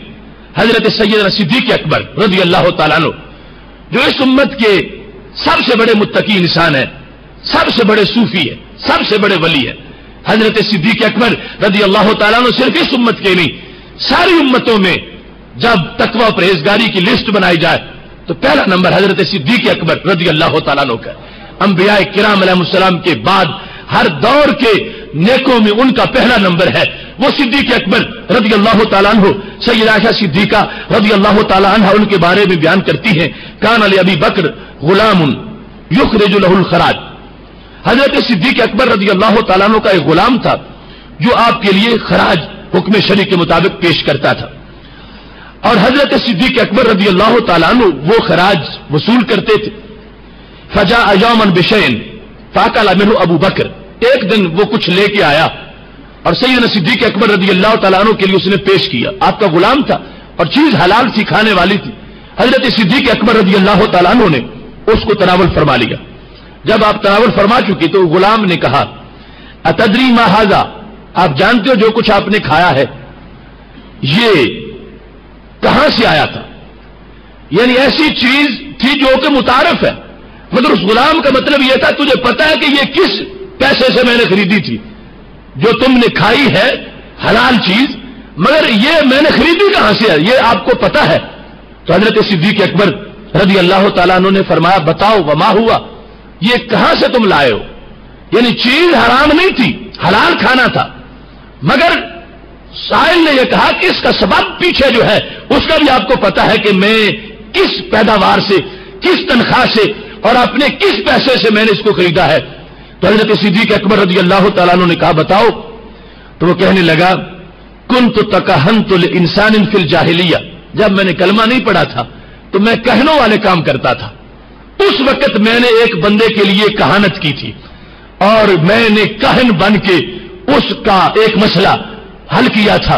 A: حضرت سیدنا صدیق اکبر رضی اللہ تعالیٰ عنہ جو اس امت کے سب سے بڑے متقی انسان ہیں, سب سے بڑے صوفی ہیں, سب سے بڑے ولی ہیں, حضرت صدیق اکبر رضی اللہ تعالیٰ عنہ صرف اس امت کے نہیں ساری امتوں میں جب تقوی و پرہیزگاری کی لسٹ بنائی جائے تو پہلا نمبر حضرت صدیق اکبر رضی اللہ تعالیٰ عنہ کا. انبیاء کرام علیہ السلام کے بعد ہر دور کے نیکوں میں ان کا پہلا نمبر ہے. وہ صدیق اکبر رضی اللہ تعالیٰ عنہ, سیدہ عائشہ صدیقہ رضی اللہ تعالیٰ عنہ ان کے بارے میں بیان کرتی ہیں کان علی ابی بکر غلام یخرج له الخراج. حضرت صدیق اکبر رضی اللہ تعالیٰ عنہ کا ایک غلام تھا جو آپ کے لیے خراج حکم شرع کے مطابق پیش کرتا تھا, اور حضرت صدیق اکبر رضی اللہ تعالیٰ عنہ وہ خراج وصول کرتے تھے. فجاء یوما بشیء فاکل منه ابو بکر, ایک دن وہ کچھ لے کے آیا اور سیدنا صدیق اکبر رضی اللہ تعالیٰ عنہ کے لیے اس نے پیش کیا. آپ کا غلام تھا اور چیز حلال تھی, کھانے والی تھی. حضرت صدیق اکبر رضی اللہ تعالیٰ عنہ نے اس کو تناول فرما لیا. جب آپ تناول فرما چکی تو غلام نے کہا اتدری ما ھذا, آپ جانتے ہو جو کچھ آپ نے کھایا ہے یہ کہاں سے آیا تھا؟ یعنی ایسی چیز تھی جو کہ متعارف ہے, مگر اس غلام کا مطلب یہ تھا تجھے پتا ہے کہ یہ کس پیسے سے میں نے خریدی تھی, جو تم نے کھائی ہے حلال چیز, مگر یہ میں نے خریدی کہاں سے ہے یہ آپ کو پتا ہے؟ تو حضرت صدیق اکبر رضی اللہ تعالیٰ عنہ نے فرمایا بتاؤ وما ہوا, یہ کہاں سے تم لائے ہو؟ یعنی چیز حرام نہیں تھی, حلال کھانا تھا, مگر سائل نے یہ کہا کہ اس کا سبب پیچھے جو ہے اس کا بھی آپ کو پتا ہے کہ میں کس پیداوار سے, کس تنخواہ سے اور اپنے کس پیسے سے میں نے اس کو خریدا ہے. تو حضرت صدیق اکبر رضی اللہ تعالیٰ عنہ نے کہا بتاؤ. تو وہ کہنے لگا کنت تکہنت لانسان فی الجاہلیہ, جب میں نے کلمہ نہیں پڑھا تھا تو میں کہنوں والے کام کرتا تھا. اس وقت میں نے ایک بندے کے لیے کہانت کی تھی اور میں نے کہن بن کے اس کا ایک مسئلہ حل کیا تھا,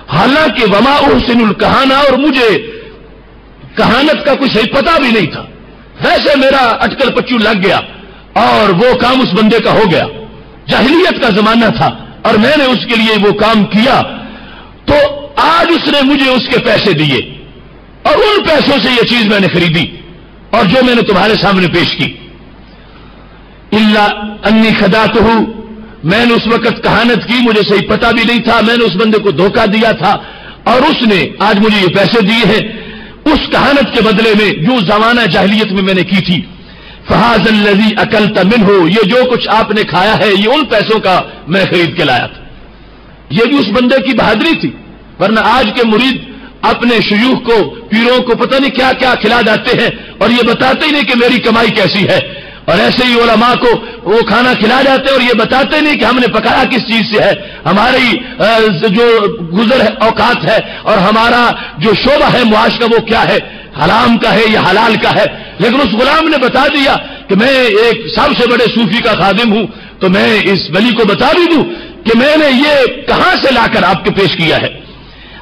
A: حالانکہ وما احسن الکہانہ, اور مجھے کہانت کا کوئی صحیح پتہ بھی نہیں تھا. ویسے میرا اٹکل پچو لگ گیا اور وہ کام اس بندے کا ہو گیا. جاہلیت کا زمانہ تھا اور میں نے اس کے لیے وہ کام کیا, تو آج اس نے مجھے اس کے پیسے دیے اور ان پیسوں سے یہ چیز میں نے خریدی. اور جو میں نے تمہارے سامنے پیش کی. الا انی خدعتہ، میں نے اس وقت کہانت کی، مجھے صحیح پتہ بھی نہیں تھا، میں نے اس بندے کو دھوکہ دیا تھا اور اس نے آج مجھے یہ پیسے دیے ہیں اس کہانت کے بدلے میں جو زمانہ جاہلیت میں نے کی تھی. فہذا الذی اکلت منہ، یہ جو کچھ آپ نے کھایا ہے یہ ان پیسوں کا میں خرید کے لایا تھا. یہ بھی اس بندے کی بہادری تھی، ورنہ آج کے مرید اپنے شیوخ کو، پیروں کو پتہ نہیں کیا کیا کھلا جاتے ہیں اور یہ بتاتے ہی نہیں کہ میری کمائی کیسی ہے، اور ایسے ہی علماء کو وہ کھانا کھلا جاتے ہیں اور یہ بتاتے نہیں کہ ہم نے پکایا کس چیز سے ہے، ہماری جو گزر اوقات ہے اور ہمارا جو شعبہ ہے معاش کا وہ کیا ہے، حرام کا ہے یا حلال کا ہے. لیکن اس غلام نے بتا دیا کہ میں ایک سب سے بڑے صوفی کا خادم ہوں، تو میں اس ولی کو بتا بھی دوں کہ میں نے یہ کہاں سے لا کر آپ کے پیش کیا ہے.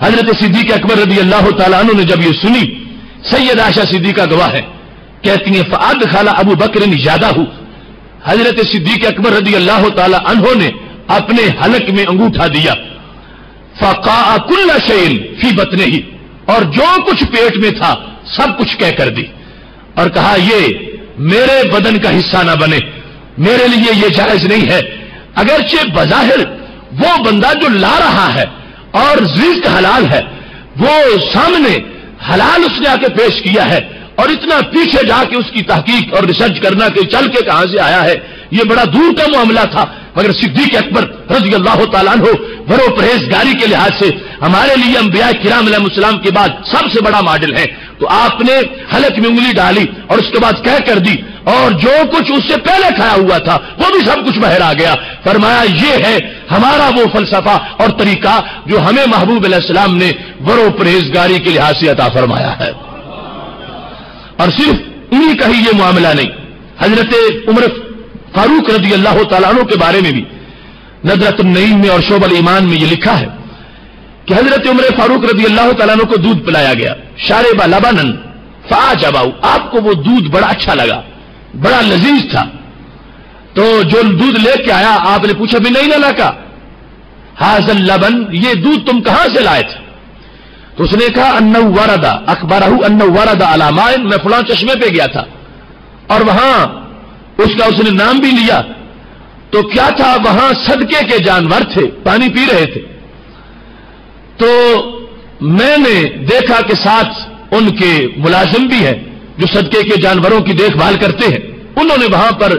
A: حضرت صدیق اکبر رضی اللہ تعالیٰ عنہ نے جب یہ سنی، سید عائشہ صدیقہ گواہ ہے، کہتی ہیں فادخل ابو بکر یادہ، حضرت صدیق اکبر رضی اللہ تعالیٰ عنہ نے اپنے حلق میں انگوٹھا دیا، فقاء کل شیء فی بطنہ، اور جو کچھ پیٹ میں تھا سب کچھ کہہ کر دی اور کہا یہ میرے بدن کا حصہ نہ بنے، میرے لیے یہ جائز نہیں ہے. اگرچہ بظاہر وہ بندہ جو لا رہا ہے اور رزق حلال ہے، وہ سامنے حلال اس نے آ کے پیش کیا ہے اور اتنا پیچھے جا کے اس کی تحقیق اور ریسرچ کرنا کہ چل کے کہاں سے آیا ہے، یہ بڑا دور کا معاملہ تھا. مگر صدیق اکبر رضی اللہ تعالیٰ عنہ برو پرہیزگاری کے لحاظ سے ہمارے لیے انبیاء کرام علیہ السلام کے بعد سب سے بڑا ماڈل ہے. تو آپ نے حلق میں انگلی ڈالی اور اس کے بعد کہہ کر دی، اور جو کچھ اس سے پہلے کھایا ہوا تھا وہ بھی سب کچھ باہر آ گیا. فرمایا یہ ہے ہمارا وہ فلسفہ اور طریقہ جو ہمیں محبوب علیہ السلام نے برو پرہیزگاری کے لحاظ سے عطا فرمایا ہے. اور صرف انہی کا ہی یہ معاملہ نہیں، حضرت عمر فاروق رضی اللہ تعالیٰ عنہ کے بارے میں بھی نظرۃ النعیم میں اور شعب الایمان میں یہ لکھا ہے کہ حضرت عمر فاروق رضی اللہ تعالیٰ عنہ کو دودھ پلایا گیا، شارب لبنا فاعجبہ، آپ کو وہ دودھ بڑا اچھا لگا، بڑا لذیذ تھا. تو جو دودھ لے کے آیا آپ نے پوچھا بھی نہیں نہ کا ھذا اللبن، یہ دودھ تم کہاں سے لائے تھے؟ تو اس نے کہا انہ ورد اخبرہ انہ ورد علی ماء، میں فلاں چشمے پہ گیا تھا اور وہاں اس کا اس نے نام بھی لیا. تو کیا تھا، وہاں صدقے کے جانور تھے، پانی پی رہے تھے. تو میں نے دیکھا کہ ساتھ ان کے ملازم بھی ہیں جو صدقے کے جانوروں کی دیکھ بھال کرتے ہیں. انہوں نے وہاں پر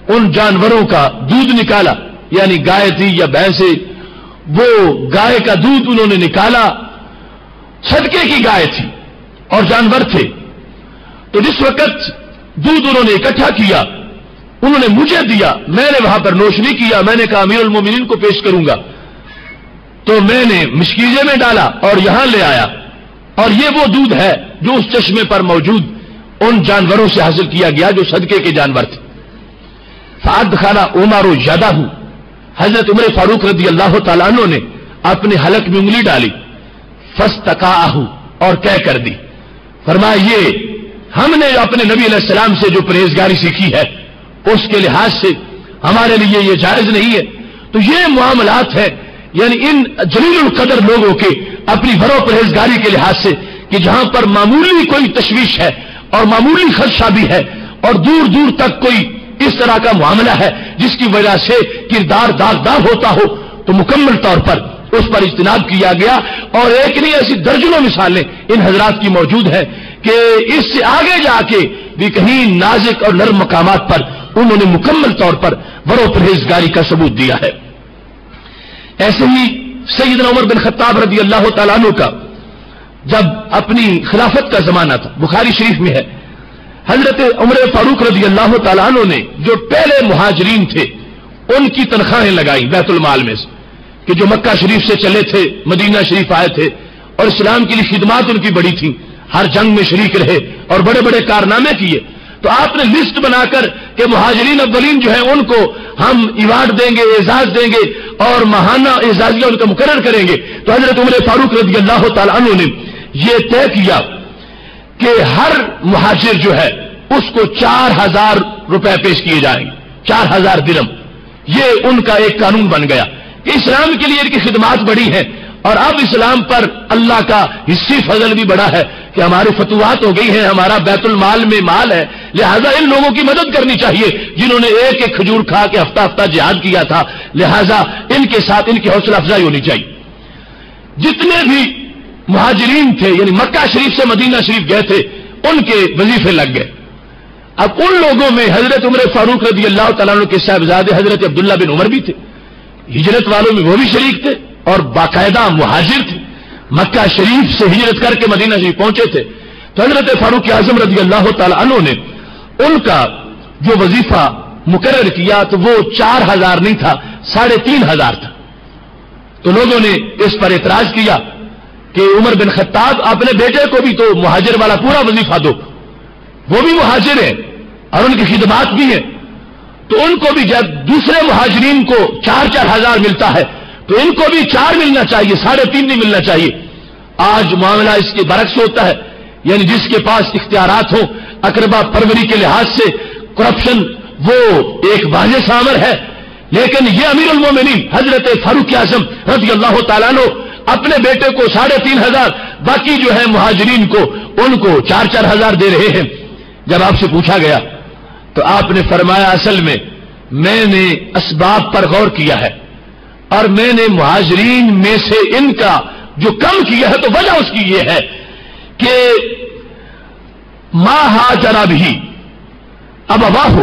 A: ان جانوروں کا دودھ نکالا، یعنی گائے تھی یا بھینسیں، وہ گائے کا دودھ انہوں نے نکالا، صدقے کی گائے تھی اور جانور تھے. تو جس وقت دودھ انہوں نے اکٹھا کیا انہوں نے مجھے دیا، میں نے وہاں پر نوش نہیں کیا، میں نے کہا امیر المومنین کو پیش کروں گا. تو میں نے مشکیزے میں ڈالا اور یہاں لے آیا، اور یہ وہ دودھ ہے جو اس چشمے پر موجود ان جانوروں سے حاصل کیا گیا جو صدقے کے جانور تھے. فادخل عمر یدہ، حضرت عمر فاروق رضی اللہ تعالیٰ عنہ نے اپنے حلق میں انگلی ڈالی، فاستقاءہ، اور کہہ کر دی. فرمایا یہ ہم نے اپنے نبی علیہ السلام سے جو پرہیزگاری سیکھی ہے اس کے لحاظ سے ہمارے لیے یہ جائز نہیں ہے. تو یہ معاملات ہیں یعنی ان جلیل القدر لوگوں کے اپنی برو پرہیزگاری کے لحاظ سے کہ جہاں پر معمولی کوئی تشویش ہے اور معمولی خدشہ بھی ہے اور دور دور تک کوئی اس طرح کا معاملہ ہے جس کی وجہ سے کردار داغدار ہوتا ہو، تو مکمل طور پر اس پر اجتناب کیا گیا. اور ایک نہیں ایسی درجنوں مثالیں ان حضرات کی موجود ہیں کہ اس سے آگے جا کے بھی کہیں نازک اور نرم مقامات پر انہوں نے مکمل طور پر برو پرہیزگاری کا ثبوت دیا ہے. ایسے ہی سیدنا عمر بن خطاب رضی اللہ تعالیٰ عنہ کا جب اپنی خلافت کا زمانہ تھا، بخاری شریف میں ہے، حضرت عمر فاروق رضی اللہ تعالیٰ عنہ نے جو پہلے مہاجرین تھے ان کی تنخواہیں لگائیں بیت المال میں سے، کہ جو مکہ شریف سے چلے تھے، مدینہ شریف آئے تھے اور اسلام کے لیے خدمات ان کی بڑی تھیں، ہر جنگ میں شریک رہے اور بڑے بڑے کارنامے کیے. تو آپ نے لسٹ بنا کر کہ مہاجرین اولین جو ہیں ان کو ہم ایوارڈ دیں گے، اعزاز دیں گے اور ماہانہ اعزازیہ ان کا مقرر کریں گے. تو حضرت عمر فاروق رضی اللہ تعالیٰ عنہ نے یہ طے کیا کہ ہر مہاجر جو ہے اس کو 4000 روپے پیش کیے جائیں گے، 4000 درہم. یہ ان کا ایک قانون بن گیا کہ اسلام کے لیے ان کی خدمات بڑی ہیں اور اب اسلام پر اللہ کا حصی فضل بھی بڑا ہے کہ ہماری فتوحات ہو گئی ہیں، ہمارا بیت المال میں مال ہے، لہذا ان لوگوں کی مدد کرنی چاہیے جنہوں نے ایک ایک کھجور کھا کے ہفتہ ہفتہ جہاد کیا تھا، لہذا ان کے ساتھ ان کی حوصلہ افزائی ہونی چاہیے۔ جتنے بھی مہاجرین تھے یعنی مکہ شریف سے مدینہ شریف گئے تھے ان کے وظیفے لگ گئے۔ اب ان لوگوں میں حضرت عمر فاروق رضی اللہ تعالیٰ عنہ کے صاحبزادے حضرت عبداللہ بن عمر بھی تھے، ہجرت والوں میں وہ بھی شریک تھے اور باقاعدہ مہاجر تھے، مکہ شریف سے ہجرت کر کے مدینہ شریف پہنچے تھے۔ تو حضرت فاروق اعظم رضی اللہ تعالیٰ عنہ نے ان کا جو وظیفہ مقرر کیا تو وہ 4000 نہیں تھا، 3500 تھا۔ تو لوگوں نے اس پر اعتراض کیا کہ عمر بن خطاب اپنے بیٹے کو بھی تو مہاجر والا پورا وظیفہ دو، وہ بھی مہاجر ہیں اور ان کی خدمات بھی ہیں، تو ان کو بھی جب دوسرے مہاجرین کو 4,000 ملتا ہے تو ان کو بھی 4 ملنا چاہیے، 3.5 نہیں ملنا چاہیے۔ آج معاملہ اس کے برعکس ہوتا ہے، یعنی جس کے پاس اختیارات ہوں اقربا پروری کے لحاظ سے کرپشن وہ ایک واضح سامر ہے، لیکن یہ امیر المومنین حضرت فاروق اعظم رضی اللہ تعالیٰ عنہ اپنے بیٹے کو 3,500، باقی جو ہے مہاجرین کو ان کو 4,000 دے رہے ہیں۔ جب آپ سے پوچھا گیا تو آپ نے فرمایا اصل میں نے اسباب پر غور کیا ہے اور میں نے مہاجرین میں سے ان کا جو کم کیا ہے تو وجہ اس کی یہ ہے کہ ما ہاجر بھی ابواہ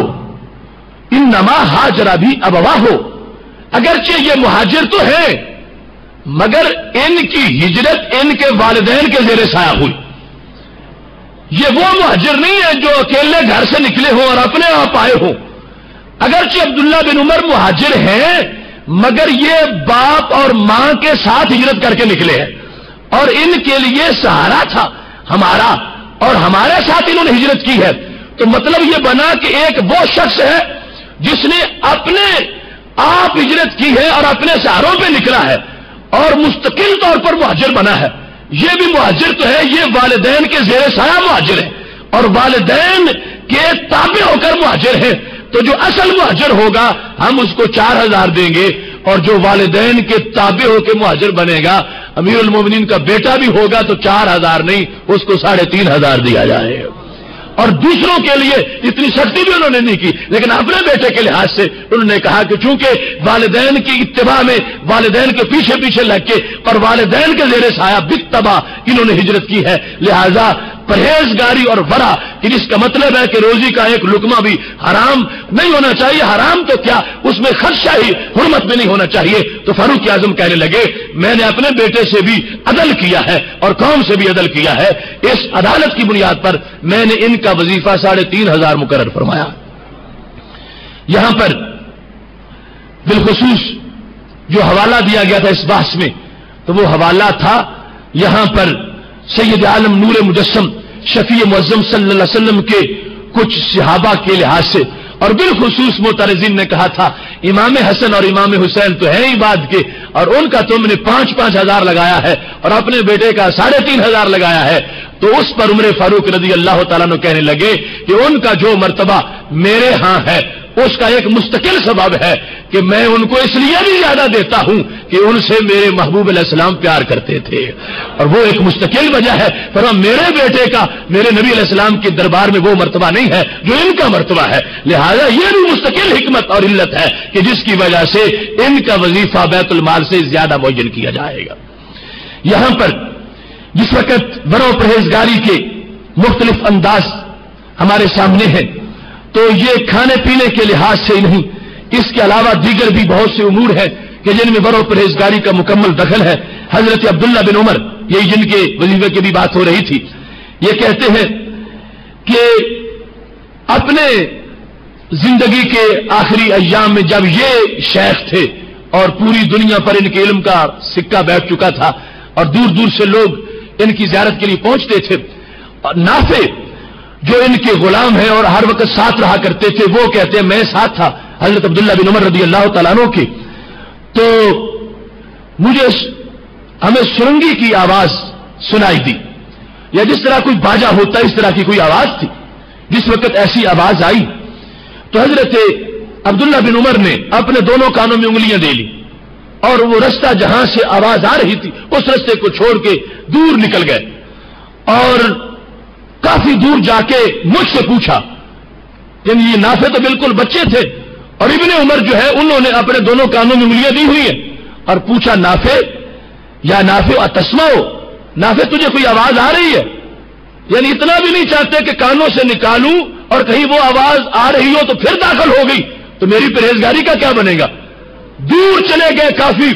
A: انما ہاجر بھی ابواہ، اگرچہ یہ مہاجر تو ہیں مگر ان کی ہجرت ان کے والدین کے زیر سایہ ہوئی۔ یہ وہ مہاجر نہیں ہے جو اکیلے گھر سے نکلے ہوں اور اپنے آپ آئے ہوں، اگرچہ عبداللہ بن عمر مہاجر ہیں مگر یہ باپ اور ماں کے ساتھ ہجرت کر کے نکلے ہیں اور ان کے لیے سہارا تھا ہمارا اور ہمارے ساتھ انہوں نے ہجرت کی ہے۔ تو مطلب یہ بنا کہ ایک وہ شخص ہے جس نے اپنے آپ ہجرت کی ہے اور اپنے سہاروں پہ نکلا ہے اور مستقل طور پر مہاجر بنا ہے۔ یہ بھی مہاجر تو ہے، یہ والدین کے زیر سایہ مہاجر ہے اور والدین کے تابع ہو کر مہاجر ہے۔ تو جو اصل مہاجر ہوگا ہم اس کو 4,000 دیں گے اور جو والدین کے تابع ہو کے مہاجر بنے گا امیر المومنین کا بیٹا بھی ہوگا تو 4,000 نہیں اس کو 3,500 دیا جائے گا۔ اور دوسروں کے لیے اتنی سختی بھی انہوں نے نہیں کی، لیکن اپنے بیٹے کے لحاظ سے انہوں نے کہا کہ چونکہ والدین کی اتباع میں والدین کے پیچھے پیچھے لگ کے اور والدین کے زیر سایہ بالتبع انہوں نے ہجرت کی ہے، لہذا پرہیزگاری اور ورع کہ جس کا مطلب ہے کہ روزی کا ایک لقمہ بھی حرام نہیں ہونا چاہیے، حرام تو کیا اس میں خدشہ ہی حرمت میں نہیں ہونا چاہیے۔ تو فاروق اعظم کہنے لگے میں نے اپنے بیٹے سے بھی عدل کیا ہے اور قوم سے بھی عدل کیا ہے، اس عدالت کی بنیاد پر میں نے ان کا وظیفہ 3,500 مقرر فرمایا۔ یہاں پر بالخصوص جو حوالہ دیا گیا تھا اس بحث میں تو وہ حوالہ تھا یہاں پر سید عالم نور مجسم شفیع معظم صلی اللہ علیہ وسلم کے کچھ صحابہ کے لحاظ سے، اور بالخصوص معترضین نے کہا تھا امام حسن اور امام حسین تو ہیں ہی بعد کے اور ان کا تم نے 5,000 لگایا ہے اور اپنے بیٹے کا 3,500 لگایا ہے، تو اس پر عمر فاروق رضی اللہ تعالیٰ عنہ کہنے لگے کہ ان کا جو مرتبہ میرے ہاں ہے اس کا ایک مستقل سبب ہے کہ میں ان کو اس لیے بھی زیادہ دیتا ہوں کہ ان سے میرے محبوب علیہ السلام پیار کرتے تھے، اور وہ ایک مستقل وجہ ہے۔ فرمایا میرے بیٹے کا میرے نبی علیہ السلام کے دربار میں وہ مرتبہ نہیں ہے جو ان کا مرتبہ ہے، لہذا یہ بھی مستقل حکمت اور علت ہے کہ جس کی وجہ سے ان کا وظیفہ بیت المال سے زیادہ معین کیا جائے گا۔ یہاں پر جس وقت ورع و پرہیزگاری کے مختلف انداز ہمارے سامنے ہیں تو یہ کھانے پینے کے لحاظ سے نہیں، اس کے علاوہ دیگر بھی بہت سے امور ہیں کہ جن میں ورع و پرہیزگاری کا مکمل دخل ہے۔ حضرت عبداللہ بن عمر یہی جن کے وظیفے کی بھی بات ہو رہی تھی، یہ کہتے ہیں کہ اپنے زندگی کے آخری ایام میں جب یہ شیخ تھے اور پوری دنیا پر ان کے علم کا سکہ بیٹھ چکا تھا اور دور دور سے لوگ ان کی زیارت کے لیے پہنچتے تھے، اور نافع جو ان کے غلام ہیں اور ہر وقت ساتھ رہا کرتے تھے وہ کہتے ہیں میں ساتھ تھا حضرت عبداللہ بن عمر رضی اللہ تعالیٰ عنہ کے، تو مجھے ہمیں سرنگی کی آواز سنائی دی یا جس طرح کوئی باجا ہوتا ہے اس طرح کی کوئی آواز تھی۔ جس وقت ایسی آواز آئی تو حضرت عبداللہ بن عمر نے اپنے دونوں کانوں میں انگلیاں دے لی اور وہ رستہ جہاں سے آواز آ رہی تھی اس رستے کو چھوڑ کے دور نکل گئے اور کافی دور جا کے مجھ سے پوچھا، یعنی یہ نافع تو بالکل بچے تھے اور ابن عمر جو ہے انہوں نے اپنے دونوں کانوں میں انگلیاں دی ہوئی ہیں اور پوچھا نافع یا نافع اتسمعو، نافع تجھے کوئی آواز آ رہی ہے؟ یعنی اتنا بھی نہیں چاہتے کہ کانوں سے نکالوں اور کہیں وہ آواز آ رہی ہو تو پھر داخل ہو گئی تو میری پرہیزگاری کا کیا بنے گا؟ دور چلے گئے کافی،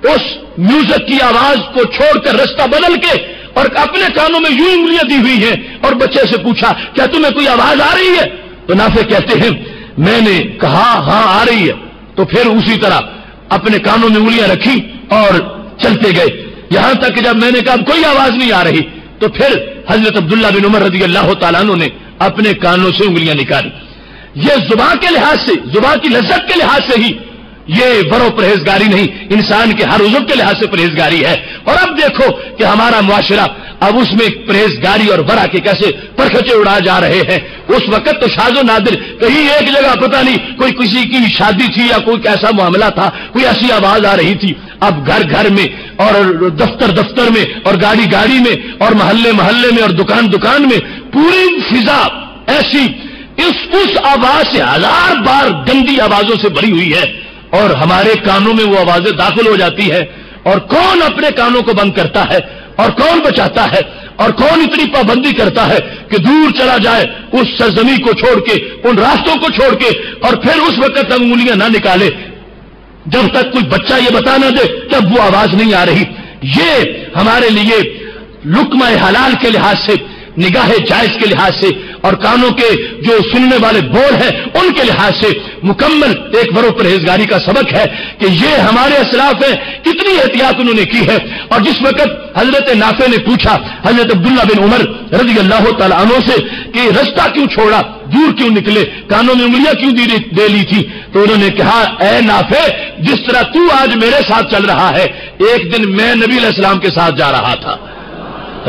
A: اس میوزک کی آواز کو چھوڑ کر رستہ بدل کے اور اپنے کانوں میں یوں انگلیاں دی ہوئی ہیں اور بچے سے پوچھا کیا تمہیں کوئی آواز آ رہی ہے؟ تو نافع کہتے ہیں میں نے کہا ہاں آ رہی ہے، تو پھر اسی طرح اپنے کانوں میں انگلیاں رکھی اور چلتے گئے، یہاں تک کہ جب میں نے کہا کوئی آواز نہیں آ رہی تو پھر حضرت عبداللہ بن عمر رضی اللہ تعالیٰ عنہ نے اپنے کانوں سے انگلیاں نکالی۔ یہ زبان کے لحاظ سے، زبان کی لذت کے لحاظ سے ہی یہ ورو پرہیزگاری نہیں، انسان کے ہر عضو کے لحاظ سے پرہیزگاری ہے۔ اور اب دیکھو کہ ہمارا معاشرہ اب اس میں پرہیزگاری اور ورع کے کیسے پرکھچے اڑا جا رہے ہیں۔ اس وقت تو شاذ و نادر کہیں ایک جگہ پتہ نہیں کوئی کسی کی شادی تھی یا کوئی کیسا معاملہ تھا، کوئی ایسی آواز آ رہی تھی۔ اب گھر گھر میں اور دفتر دفتر میں اور گاڑی گاڑی میں اور محلے محلے میں اور دکان دکان میں پوری فضا ایسی اس آواز سے ہزار بار گندی آوازوں سے بھری ہوئی ہے اور ہمارے کانوں میں وہ آوازیں داخل ہو جاتی ہے، اور کون اپنے کانوں کو بند کرتا ہے اور کون بچاتا ہے اور کون اتنی پابندی کرتا ہے کہ دور چلا جائے اس سرزمین کو چھوڑ کے، ان راستوں کو چھوڑ کے، اور پھر اس وقت ہم انگلیاں نہ نکالے جب تک کوئی بچہ یہ بتا نہ دے کہ اب وہ آواز نہیں آ رہی۔ یہ ہمارے لیے لقمہ حلال کے لحاظ سے، نگاہ جائز کے لحاظ سے اور کانوں کے جو سننے والے بول ہیں ان کے لحاظ سے مکمل ایک ورو پرہیزگاری کا سبق ہے کہ یہ ہمارے اسلاف ہیں، کتنی احتیاط انہوں نے کی ہے۔ اور جس وقت حضرت نافع نے پوچھا حضرت عبداللہ بن عمر رضی اللہ تعالیٰ عنہ سے کہ رستہ کیوں چھوڑا، دور کیوں نکلے، کانوں میں انگلیاں کیوں دے لی تھی، تو انہوں نے کہا اے نافع جس طرح تو آج میرے ساتھ چل رہا ہے، ایک دن میں نبی علیہ السلام کے ساتھ جا رہا تھا،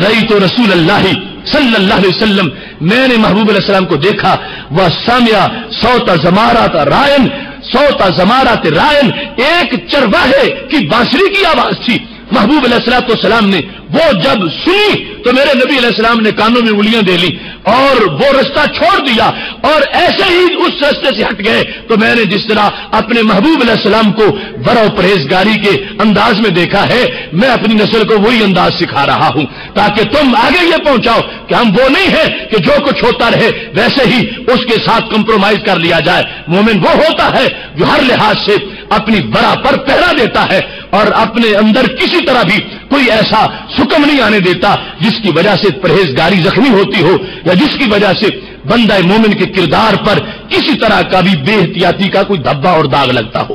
A: رأیت رسول اللہ صلی اللہ علیہ وسلم، میں نے محبوب علیہ السلام کو دیکھا، وہ سامع صوت زمارات رائن، صوت زمارات رائن، ایک چرواہے کی بانسری کی آواز تھی۔ محبوب علیہ السلام نے وہ جب سنی تو میرے نبی علیہ السلام نے کانوں میں انگلیاں دے لی اور وہ رستہ چھوڑ دیا اور ایسے ہی اس رستے سے ہٹ گئے۔ تو میں نے جس طرح اپنے محبوب علیہ السلام کو ورع و پرہیزگاری کے انداز میں دیکھا ہے، میں اپنی نسل کو وہی انداز سکھا رہا ہوں تاکہ تم آگے یہ پہنچاؤ کہ ہم وہ نہیں ہیں کہ جو کچھ ہوتا رہے ویسے ہی اس کے ساتھ کمپرومائز کر لیا جائے۔ مومن وہ ہوتا ہے جو ہر لحاظ سے اپنی ورع پر پہرا دیتا ہے اور اپنے اندر کسی طرح بھی کوئی ایسا سکم نہیں آنے دیتا جس کی وجہ سے پرہیزگاری زخمی ہوتی ہو یا جس کی وجہ سے بندہ مومن کے کردار پر کسی طرح کا بھی بے احتیاطی کا کوئی دھبا اور داغ لگتا ہو۔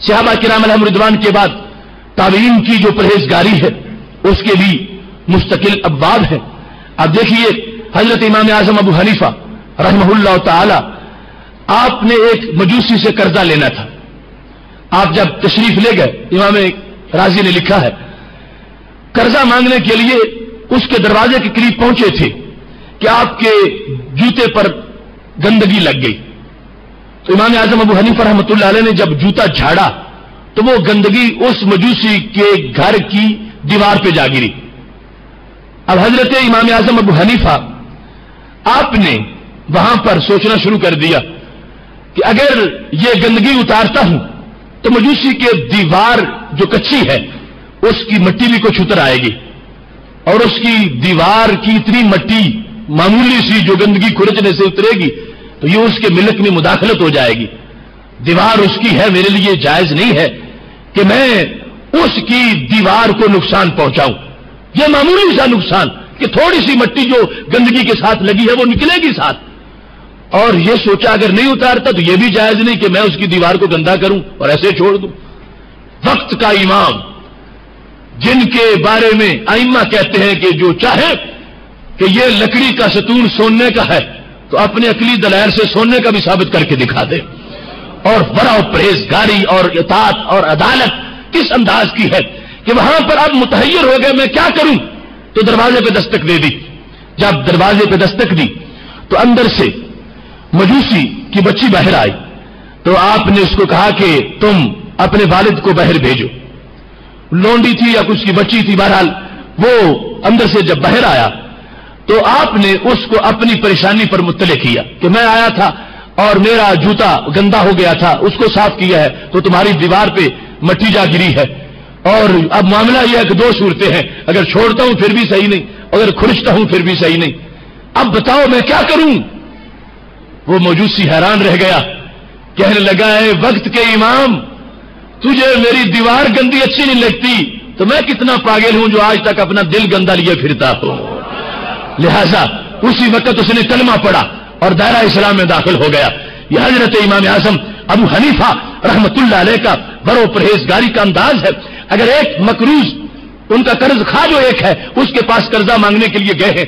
A: صحابہ کرام علیہم رضوان کے بعد تابعین کی جو پرہیزگاری ہے اس کے بھی مستقل ابواب ہیں۔ اب دیکھیے حضرت امام اعظم ابو حنیفہ رحمہ اللہ تعالی، آپ نے ایک مجوسی سے قرضہ لینا تھا۔ آپ جب تشریف لے گئے، امام راضی نے لکھا ہے قرضہ مانگنے کے لیے اس کے دروازے کے قریب پہنچے تھے کہ آپ کے جوتے پر گندگی لگ گئی۔ تو امام اعظم ابو حنیفہ رحمۃ اللہ علیہ نے جب جوتا جھاڑا تو وہ گندگی اس مجوسی کے گھر کی دیوار پہ جا گری۔ اب حضرت امام اعظم ابو حنیفہ آپ نے وہاں پر سوچنا شروع کر دیا کہ اگر یہ گندگی اتارتا ہوں تو مجوسی کے دیوار جو کچی ہے اس کی مٹی بھی کچھ اتر آئے گی اور اس کی دیوار کی اتنی مٹی معمولی سی جو گندگی کھرچنے سے اترے گی تو یہ اس کے ملک میں مداخلت ہو جائے گی۔ دیوار اس کی ہے، میرے لیے جائز نہیں ہے کہ میں اس کی دیوار کو نقصان پہنچاؤں۔ یہ معمولی سا نقصان کہ تھوڑی سی مٹی جو گندگی کے ساتھ لگی ہے وہ نکلے گی ساتھ، اور یہ سوچا اگر نہیں اتارتا تو یہ بھی جائز نہیں کہ میں اس کی دیوار کو گندا کروں اور ایسے چھوڑ دوں۔ وقت کا امام جن کے بارے میں ائمہ کہتے ہیں کہ جو چاہے کہ یہ لکڑی کا ستون سونے کا ہے تو اپنے عقلی دلائل سے سونے کا بھی ثابت کر کے دکھا دے، اور ورع و پرہیزگاری اور اطاعت اور عدالت کس انداز کی ہے کہ وہاں پر اب متحیر ہو گئے میں کیا کروں، تو دروازے پہ دستک دے دی۔ جب دروازے پہ دستک دی تو اندر سے مجوسی کی بچی باہر آئی تو آپ نے اس کو کہا کہ تم اپنے والد کو باہر بھیجو۔ لونڈی تھی یا کچھ کی بچی تھی، بہرحال وہ اندر سے جب باہر آیا تو آپ نے اس کو اپنی پریشانی پر مطلع کیا کہ میں آیا تھا اور میرا جوتا گندا ہو گیا تھا، اس کو صاف کیا ہے تو تمہاری دیوار پہ مٹی جا گری ہے، اور اب معاملہ یہ ہے کہ دو صورتیں ہیں، اگر چھوڑتا ہوں پھر بھی صحیح نہیں، اگر کھرچتا ہوں پھر بھی صحیح نہیں، اب بتاؤ میں کیا کروں؟ وہ موجوسی حیران رہ گیا، کہنے لگا ہے وقت کے امام، تجھے میری دیوار گندی اچھی نہیں لگتی تو میں کتنا پاگل ہوں جو آج تک اپنا دل گندا لیے پھرتا ہوں۔ لہذا اسی وقت اس نے کلمہ پڑھا اور دائرہ اسلام میں داخل ہو گیا۔ یہ حضرت امام اعظم ابو حنیفہ رحمت اللہ علیہ کا برو پرہیزگاری کا انداز ہے۔ اگر ایک مقروض ان کا قرض خواہ جو ایک ہے اس کے پاس قرضہ مانگنے کے لیے گئے ہیں،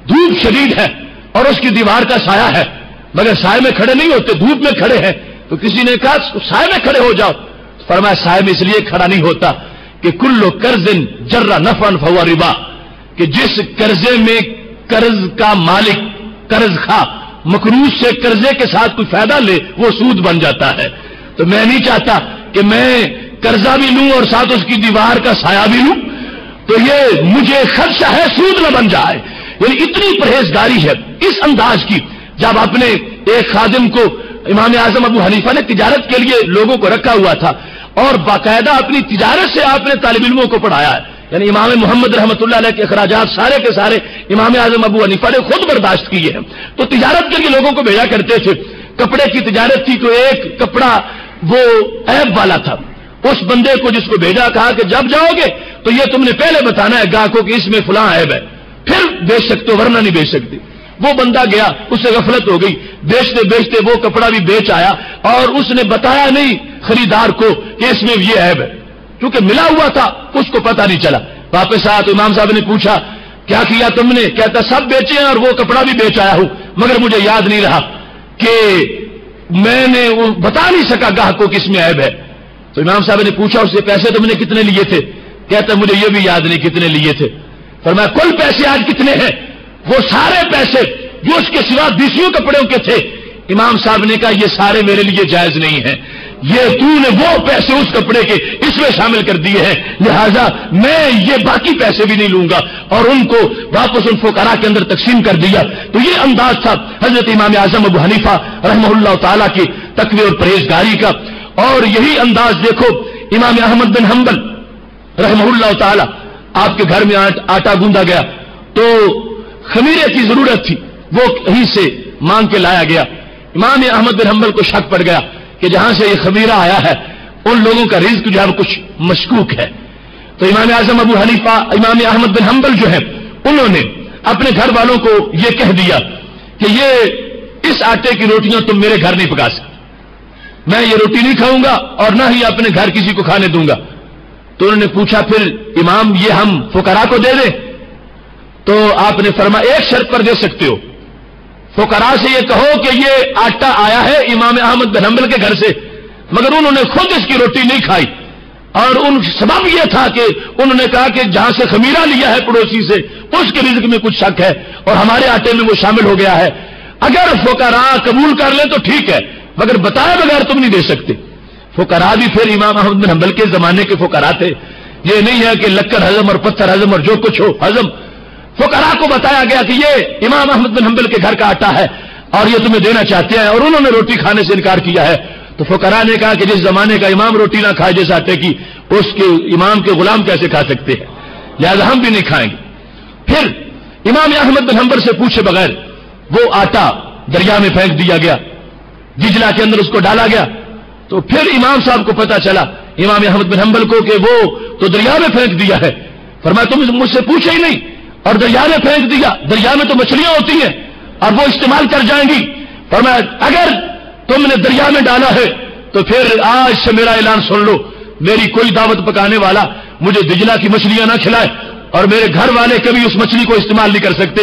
A: دھوپ شدید ہے اور اس کی دیوار کا سایہ ہے، مگر سائے میں کھڑے نہیں ہوتے، دھوپ میں کھڑے ہیں، تو کسی نے کہا سائے میں کھڑے ہو جاؤ، فرمایا سائے میں اس لیے کھڑا نہیں ہوتا کہ کل قرض جر نفعا فهو ربا، کہ جس قرضے میں قرض کا مالک قرض خواہ مقروض سے قرضے کے ساتھ کوئی فائدہ لے وہ سود بن جاتا ہے، تو میں نہیں چاہتا کہ میں قرضہ بھی لوں اور ساتھ اس کی دیوار کا سایہ بھی لوں، تو یہ مجھے خدشہ ہے سود نہ بن جائے۔ یعنی اتنی پرہیزگاری ہے اس انداز کی۔ جب اپنے ایک خادم کو امام اعظم ابو حنیفہ نے تجارت کے لیے لوگوں کو رکھا ہوا تھا اور باقاعدہ اپنی تجارت سے آپ نے طالب علموں کو پڑھایا ہے، یعنی امام محمد رحمت اللہ علیہ کے اخراجات سارے کے سارے امام اعظم ابو حنیفہ نے خود برداشت کیے ہیں، تو تجارت کے لیے لوگوں کو بھیجا کرتے تھے۔ کپڑے کی تجارت تھی تو ایک کپڑا وہ عیب والا تھا، اس بندے کو جس کو بھیجا کہا کہ جب جاؤ گے تو یہ تم نے پہلے بتانا ہے گاہکوں کہ اس میں فلاں عیب ہے، پھر بیچ سکتے ہو ورنہ نہیں بیچ سکتے۔ وہ بندہ گیا، اس سے غفلت ہو گئی، بیچتے بیچتے وہ کپڑا بھی بیچ آیا اور اس نے بتایا نہیں خریدار کو کہ اس میں یہ عیب ہے، کیونکہ ملا ہوا تھا اس کو پتہ نہیں چلا۔ واپس آیا تو امام صاحب نے پوچھا کیا کیا تم نے؟ کہتا سب بیچے ہیں اور وہ کپڑا بھی بیچ آیا ہوں، مگر مجھے یاد نہیں رہا کہ میں نے وہ بتا نہیں سکا گاہکوں کس میں عیب ہے۔ تو امام صاحب نے پوچھا اس سے پیسے تم نے کتنے لیے تھے؟ کہتا مجھے یہ بھی یاد نہیں کتنے لیے تھے۔ فرمایا کل پیسے آج کتنے ہیں؟ وہ سارے پیسے جو اس کے سوا 20 کپڑوں کے تھے۔ امام صاحب نے کہا یہ سارے میرے لیے جائز نہیں ہیں، یہ تو نے وہ پیسے اس کپڑے کے اس میں شامل کر دیے ہیں، لہذا میں یہ باقی پیسے بھی نہیں لوں گا، اور ان کو واپس ان فقراء کے اندر تقسیم کر دیا۔ تو یہ انداز تھا حضرت امام اعظم ابو حنیفہ رحمہ اللہ تعالیٰ کی تقوی اور پرہیزگاری کا۔ اور یہی انداز دیکھو امام احمد بن حنبل رحمہ اللہ تعالیٰ، آپ کے گھر میں آٹا گوندا گیا تو خمیرے کی ضرورت تھی، وہ کہیں سے مانگ کے لایا گیا۔ امام احمد بن حنبل کو شک پڑ گیا کہ جہاں سے یہ خمیرہ آیا ہے ان لوگوں کا رزق جو ہے وہ کچھ مشکوک ہے، تو امام اعظم ابو حنیفہ امام احمد بن حنبل جو ہے انہوں نے اپنے گھر والوں کو یہ کہہ دیا کہ یہ اس آٹے کی روٹیاں تم میرے گھر نہیں پکا سکتے، میں یہ روٹی نہیں کھاؤں گا اور نہ ہی اپنے گھر کسی کو کھانے دوں گا۔ تو انہوں نے پوچھا پھر امام یہ ہم فقراء کو دے دیں؟ تو آپ نے فرمایا ایک شرط پر دے سکتے ہو، فقراء سے یہ کہو کہ یہ آٹا آیا ہے امام احمد بن حنبل کے گھر سے، مگر انہوں نے خود اس کی روٹی نہیں کھائی، اور ان سبب یہ تھا کہ انہوں نے کہا کہ جہاں سے خمیرہ لیا ہے پڑوسی سے اس کے رزق میں کچھ شک ہے اور ہمارے آٹے میں وہ شامل ہو گیا ہے۔ اگر فقراء قبول کر لیں تو ٹھیک ہے، مگر بتائے بغیر تم نہیں دے سکتے۔ فقراء بھی پھر امام احمد بن حنبل کے زمانے کے فقراء تھے، یہ نہیں ہے کہ لکڑ ہضم اور پتھر ہضم اور جو کچھ ہو ہضم۔ فقراء کو بتایا گیا کہ یہ امام احمد بن حنبل کے گھر کا آٹا ہے اور یہ تمہیں دینا چاہتے ہیں، اور انہوں نے روٹی کھانے سے انکار کیا ہے۔ تو فقراء نے کہا کہ جس زمانے کا امام روٹی نہ کھائے جس آٹے کی، اس کے امام کے غلام کیسے کھا سکتے ہیں، لہذا ہم بھی نہیں کھائیں گے۔ پھر امام احمد بن حنبل سے پوچھے بغیر وہ آٹا دریا میں پھینک دیا گیا، دجلہ کے اندر اس کو ڈالا گیا۔ تو پھر امام صاحب کو پتا چلا امام احمد بن حنبل کو کہ وہ تو دریا میں پھینک دیا ہے۔ فرمایا تم مجھ سے پوچھے ہی نہیں اور دریا میں پھینک دیا، دریا میں تو مچھلیاں ہوتی ہیں اور وہ استعمال کر جائیں گی۔ فرمایا اگر تم نے دریا میں ڈالا ہے تو پھر آج سے میرا اعلان سن لو، میری کوئی دعوت پکانے والا مجھے دجلہ کی مچھلیاں نہ کھلائے، اور میرے گھر والے کبھی اس مچھلی کو استعمال نہیں کر سکتے،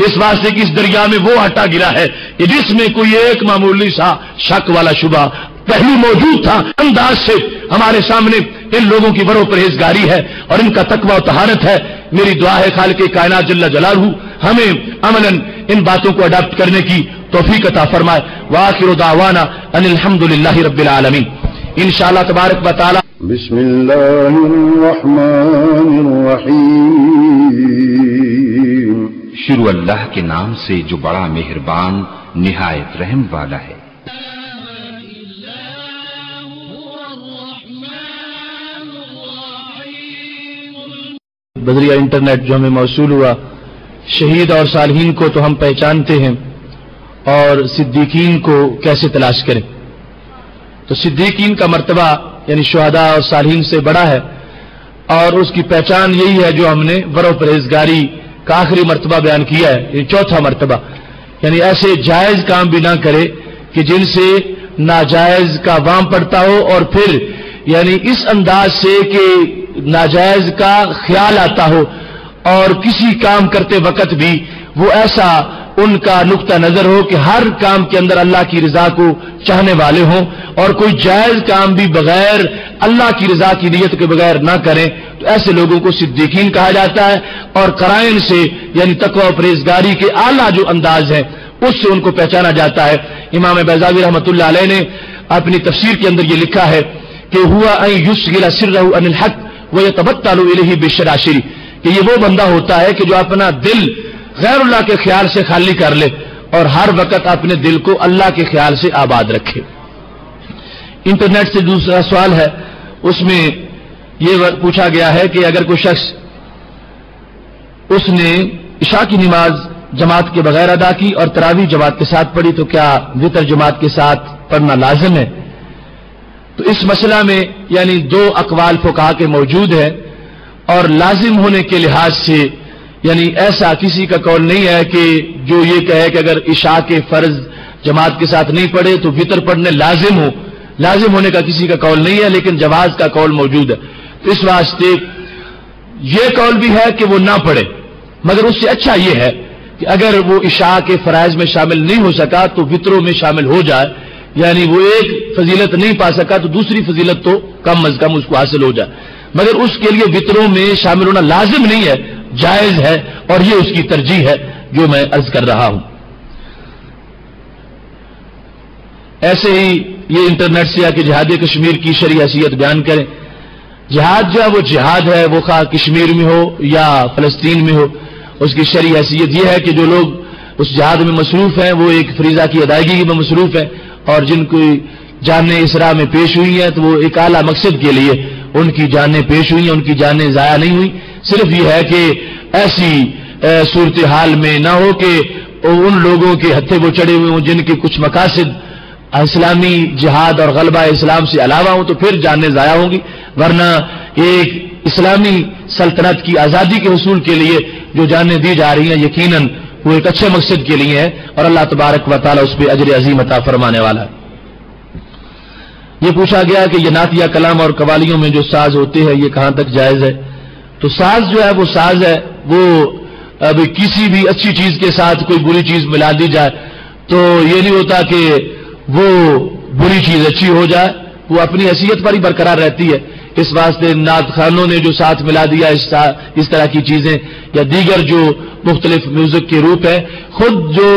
A: اس واسطے کہ اس دریا میں وہ آٹا گرا ہے کہ جس میں کوئی ایک معمولی سا شک والا شبہ پہلو موجود تھا۔ انداز سے ہمارے سامنے ان لوگوں کی برو پرہیزگاری ہے اور ان کا تقوی و طہارت ہے۔ میری دعا ہے خالق کائنات جل جلالہ ہمیں عملاً ان باتوں کو اڈاپٹ کرنے کی توفیق عطا فرمائے۔ وآخر دعوانا ان الحمدللہ رب العالمین۔ انشاءاللہ تبارک و تعالی۔
B: بسم اللہ الرحمن الرحیم۔ شروع اللہ کے نام سے جو بڑا مہربان نہایت رحم والا ہے۔
C: بدریہ انٹرنیٹ جو ہمیں موصول ہوا، شہید اور صالحین کو تو ہم پہچانتے ہیں، اور صدیقین کو کیسے تلاش کریں؟ تو صدیقین کا مرتبہ یعنی شہداء اور صالحین سے بڑا ہے، اور اس کی پہچان یہی ہے جو ہم نے ورع و پرہیزگاری کا آخری مرتبہ بیان کیا ہے، یہ چوتھا مرتبہ، یعنی ایسے جائز کام بھی نہ کرے کہ جن سے ناجائز کا وام پڑتا ہو، اور پھر یعنی اس انداز سے کہ ناجائز کا خیال آتا ہو، اور کسی کام کرتے وقت بھی وہ ایسا ان کا نقطہ نظر ہو کہ ہر کام کے اندر اللہ کی رضا کو چاہنے والے ہوں، اور کوئی جائز کام بھی بغیر اللہ کی رضا کی نیت کے بغیر نہ کریں، تو ایسے لوگوں کو صدیقین کہا جاتا ہے، اور قرائن سے یعنی تقوی و پرہیزگاری کے اعلیٰ جو انداز ہے اس سے ان کو پہچانا جاتا ہے۔ امام بیضاوی رحمۃ اللہ علیہ نے اپنی تفسیر کے اندر یہ لکھا ہے کہ ہوا ان یشغل سرہ عن الحق ویتبتل الیہ بالشراشر، کہ یہ وہ بندہ ہوتا ہے کہ جو اپنا دل غیر اللہ کے خیال سے خالی کر لے اور ہر وقت اپنے دل کو اللہ کے خیال سے آباد رکھے۔ انٹرنیٹ سے دوسرا سوال ہے، اس میں یہ پوچھا گیا ہے کہ اگر کوئی شخص اس نے عشاء کی نماز جماعت کے بغیر ادا کی اور تراویح جماعت کے ساتھ پڑھی تو کیا وتر جماعت کے ساتھ پڑھنا لازم ہے؟ تو اس مسئلہ میں یعنی دو اقوال فقہا کے موجود ہیں، اور لازم ہونے کے لحاظ سے یعنی ایسا کسی کا قول نہیں ہے کہ جو یہ کہے کہ اگر عشاء کے فرض جماعت کے ساتھ نہیں پڑھے تو وتر پڑھنے لازم ہو، لازم ہونے کا کسی کا قول نہیں ہے، لیکن جواز کا قول موجود ہے۔ تو اس واسطے یہ قول بھی ہے کہ وہ نہ پڑھے، مگر اس سے اچھا یہ ہے کہ اگر وہ عشاء کے فرائض میں شامل نہیں ہو سکا تو وتروں میں شامل ہو جائے، یعنی وہ ایک فضیلت نہیں پا سکا تو دوسری فضیلت تو کم از کم اس کو حاصل ہو جائے، مگر اس کے لیے وتروں میں شامل ہونا لازم نہیں ہے، جائز ہے، اور یہ اس کی ترجیح ہے جو میں عرض کر رہا ہوں۔ ایسے ہی یہ انٹرنیٹ سے آ کے جہاد کشمیر کی شرعی حیثیت بیان کریں۔ جہاد جو ہے وہ جہاد ہے، وہ خواہ کشمیر میں ہو یا فلسطین میں ہو، اس کی شرعی حیثیت یہ ہے کہ جو لوگ اس جہاد میں مصروف ہیں وہ ایک فریضہ کی ادائیگی میں مصروف ہیں، اور جن کو جانیں اسراء میں پیش ہوئی ہیں تو وہ ایک اعلیٰ مقصد کے لیے ان کی جانیں پیش ہوئی ہیں، ان کی جانیں ضائع نہیں ہوئی۔ صرف یہ ہے کہ ایسی صورتحال میں نہ ہو کہ ان لوگوں کے ہتھے وہ چڑھے ہوئے ہوں جن کے کچھ مقاصد اسلامی جہاد اور غلبہ اسلام سے علاوہ ہوں، تو پھر جانیں ضائع ہوں گی، ورنہ ایک اسلامی سلطنت کی آزادی کے حصول کے لیے جو جانیں دی جا رہی ہیں یقیناً وہ ایک اچھے مقصد کے لیے ہے، اور اللہ تبارک و تعالیٰ اس پہ اجر عظیم عطا فرمانے والا ہے۔ یہ پوچھا گیا کہ یہ نعت یا کلام اور قوالیوں میں جو ساز ہوتے ہیں یہ کہاں تک جائز ہے؟ تو ساز جو ہے وہ ساز ہے، وہ اب کسی بھی اچھی چیز کے ساتھ کوئی بری چیز ملا دی جائے تو یہ نہیں ہوتا کہ وہ بری چیز اچھی ہو جائے، وہ اپنی حیثیت پر ہی برقرار رہتی ہے۔ اس واسطے نعت خانوں نے جو ساتھ ملا دیا اس طرح کی چیزیں یا دیگر جو مختلف میوزک کے روپ ہے، خود جو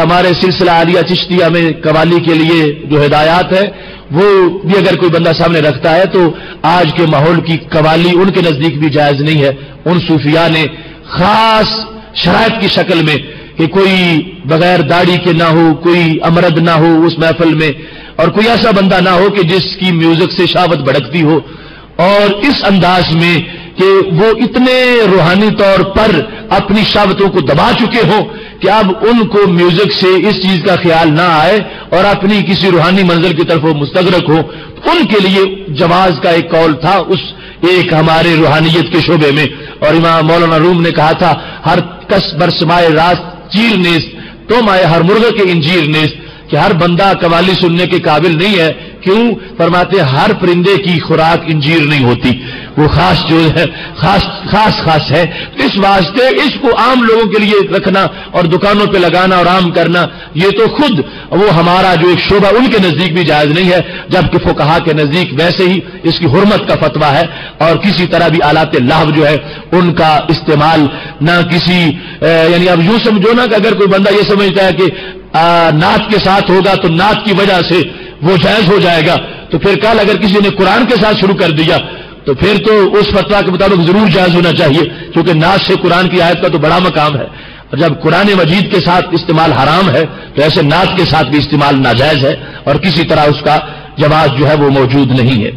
C: ہمارے سلسلہ عالیہ چشتیہ میں قوالی کے لیے جو ہدایات ہے وہ بھی اگر کوئی بندہ سامنے رکھتا ہے تو آج کے ماحول کی قوالی ان کے نزدیک بھی جائز نہیں ہے۔ ان صوفیاء نے خاص شرائط کی شکل میں کہ کوئی بغیر داڑھی کے نہ ہو، کوئی امرد نہ ہو اس محفل میں، اور کوئی ایسا بندہ نہ ہو کہ جس کی میوزک سے شہوت بھڑکتی ہو، اور اس انداز میں کہ وہ اتنے روحانی طور پر اپنی شہوتوں کو دبا چکے ہوں کہ اب ان کو میوزک سے اس چیز کا خیال نہ آئے اور اپنی کسی روحانی منزل کی طرف وہ مستغرق ہو۔ ان کے لیے جواز کا ایک قول تھا اس ایک ہمارے روحانیت کے شعبے میں، اور امام مولانا روم نے کہا تھا ہر کس برسمائے راست چیر نیست تو مائے ہر مرغے کے انجیر نیست، کہ ہر بندہ قوالی سننے کے قابل نہیں ہے۔ کیوں؟ فرماتے ہر پرندے کی خوراک انجیر نہیں ہوتی، وہ خاص جو ہے خاص ہے۔ اس واسطے اس کو عام لوگوں کے لیے رکھنا اور دکانوں پہ لگانا اور عام کرنا یہ تو خود وہ ہمارا جو ایک شعبہ ان کے نزدیک بھی جائز نہیں ہے، جبکہ فقہا کے نزدیک ویسے ہی اس کی حرمت کا فتویٰ ہے، اور کسی طرح بھی آلات لہو جو ہے ان کا استعمال نہ کسی یعنی اب یوں سمجھو نا کہ اگر کوئی بندہ یہ سمجھتا ہے کہ نعت کے ساتھ ہوگا تو نعت کی وجہ سے وہ جائز ہو جائے گا، تو پھر کل اگر کسی نے قرآن کے ساتھ شروع کر دیا تو پھر تو اس فتویٰ کے مطابق ضرور جائز ہونا چاہیے، کیونکہ ناز سے قرآن کی آیت کا تو بڑا مقام ہے، اور جب قرآن مجید کے ساتھ استعمال حرام ہے تو ایسے ناز کے ساتھ بھی استعمال ناجائز ہے، اور کسی طرح اس کا جواز جو ہے وہ موجود نہیں ہے۔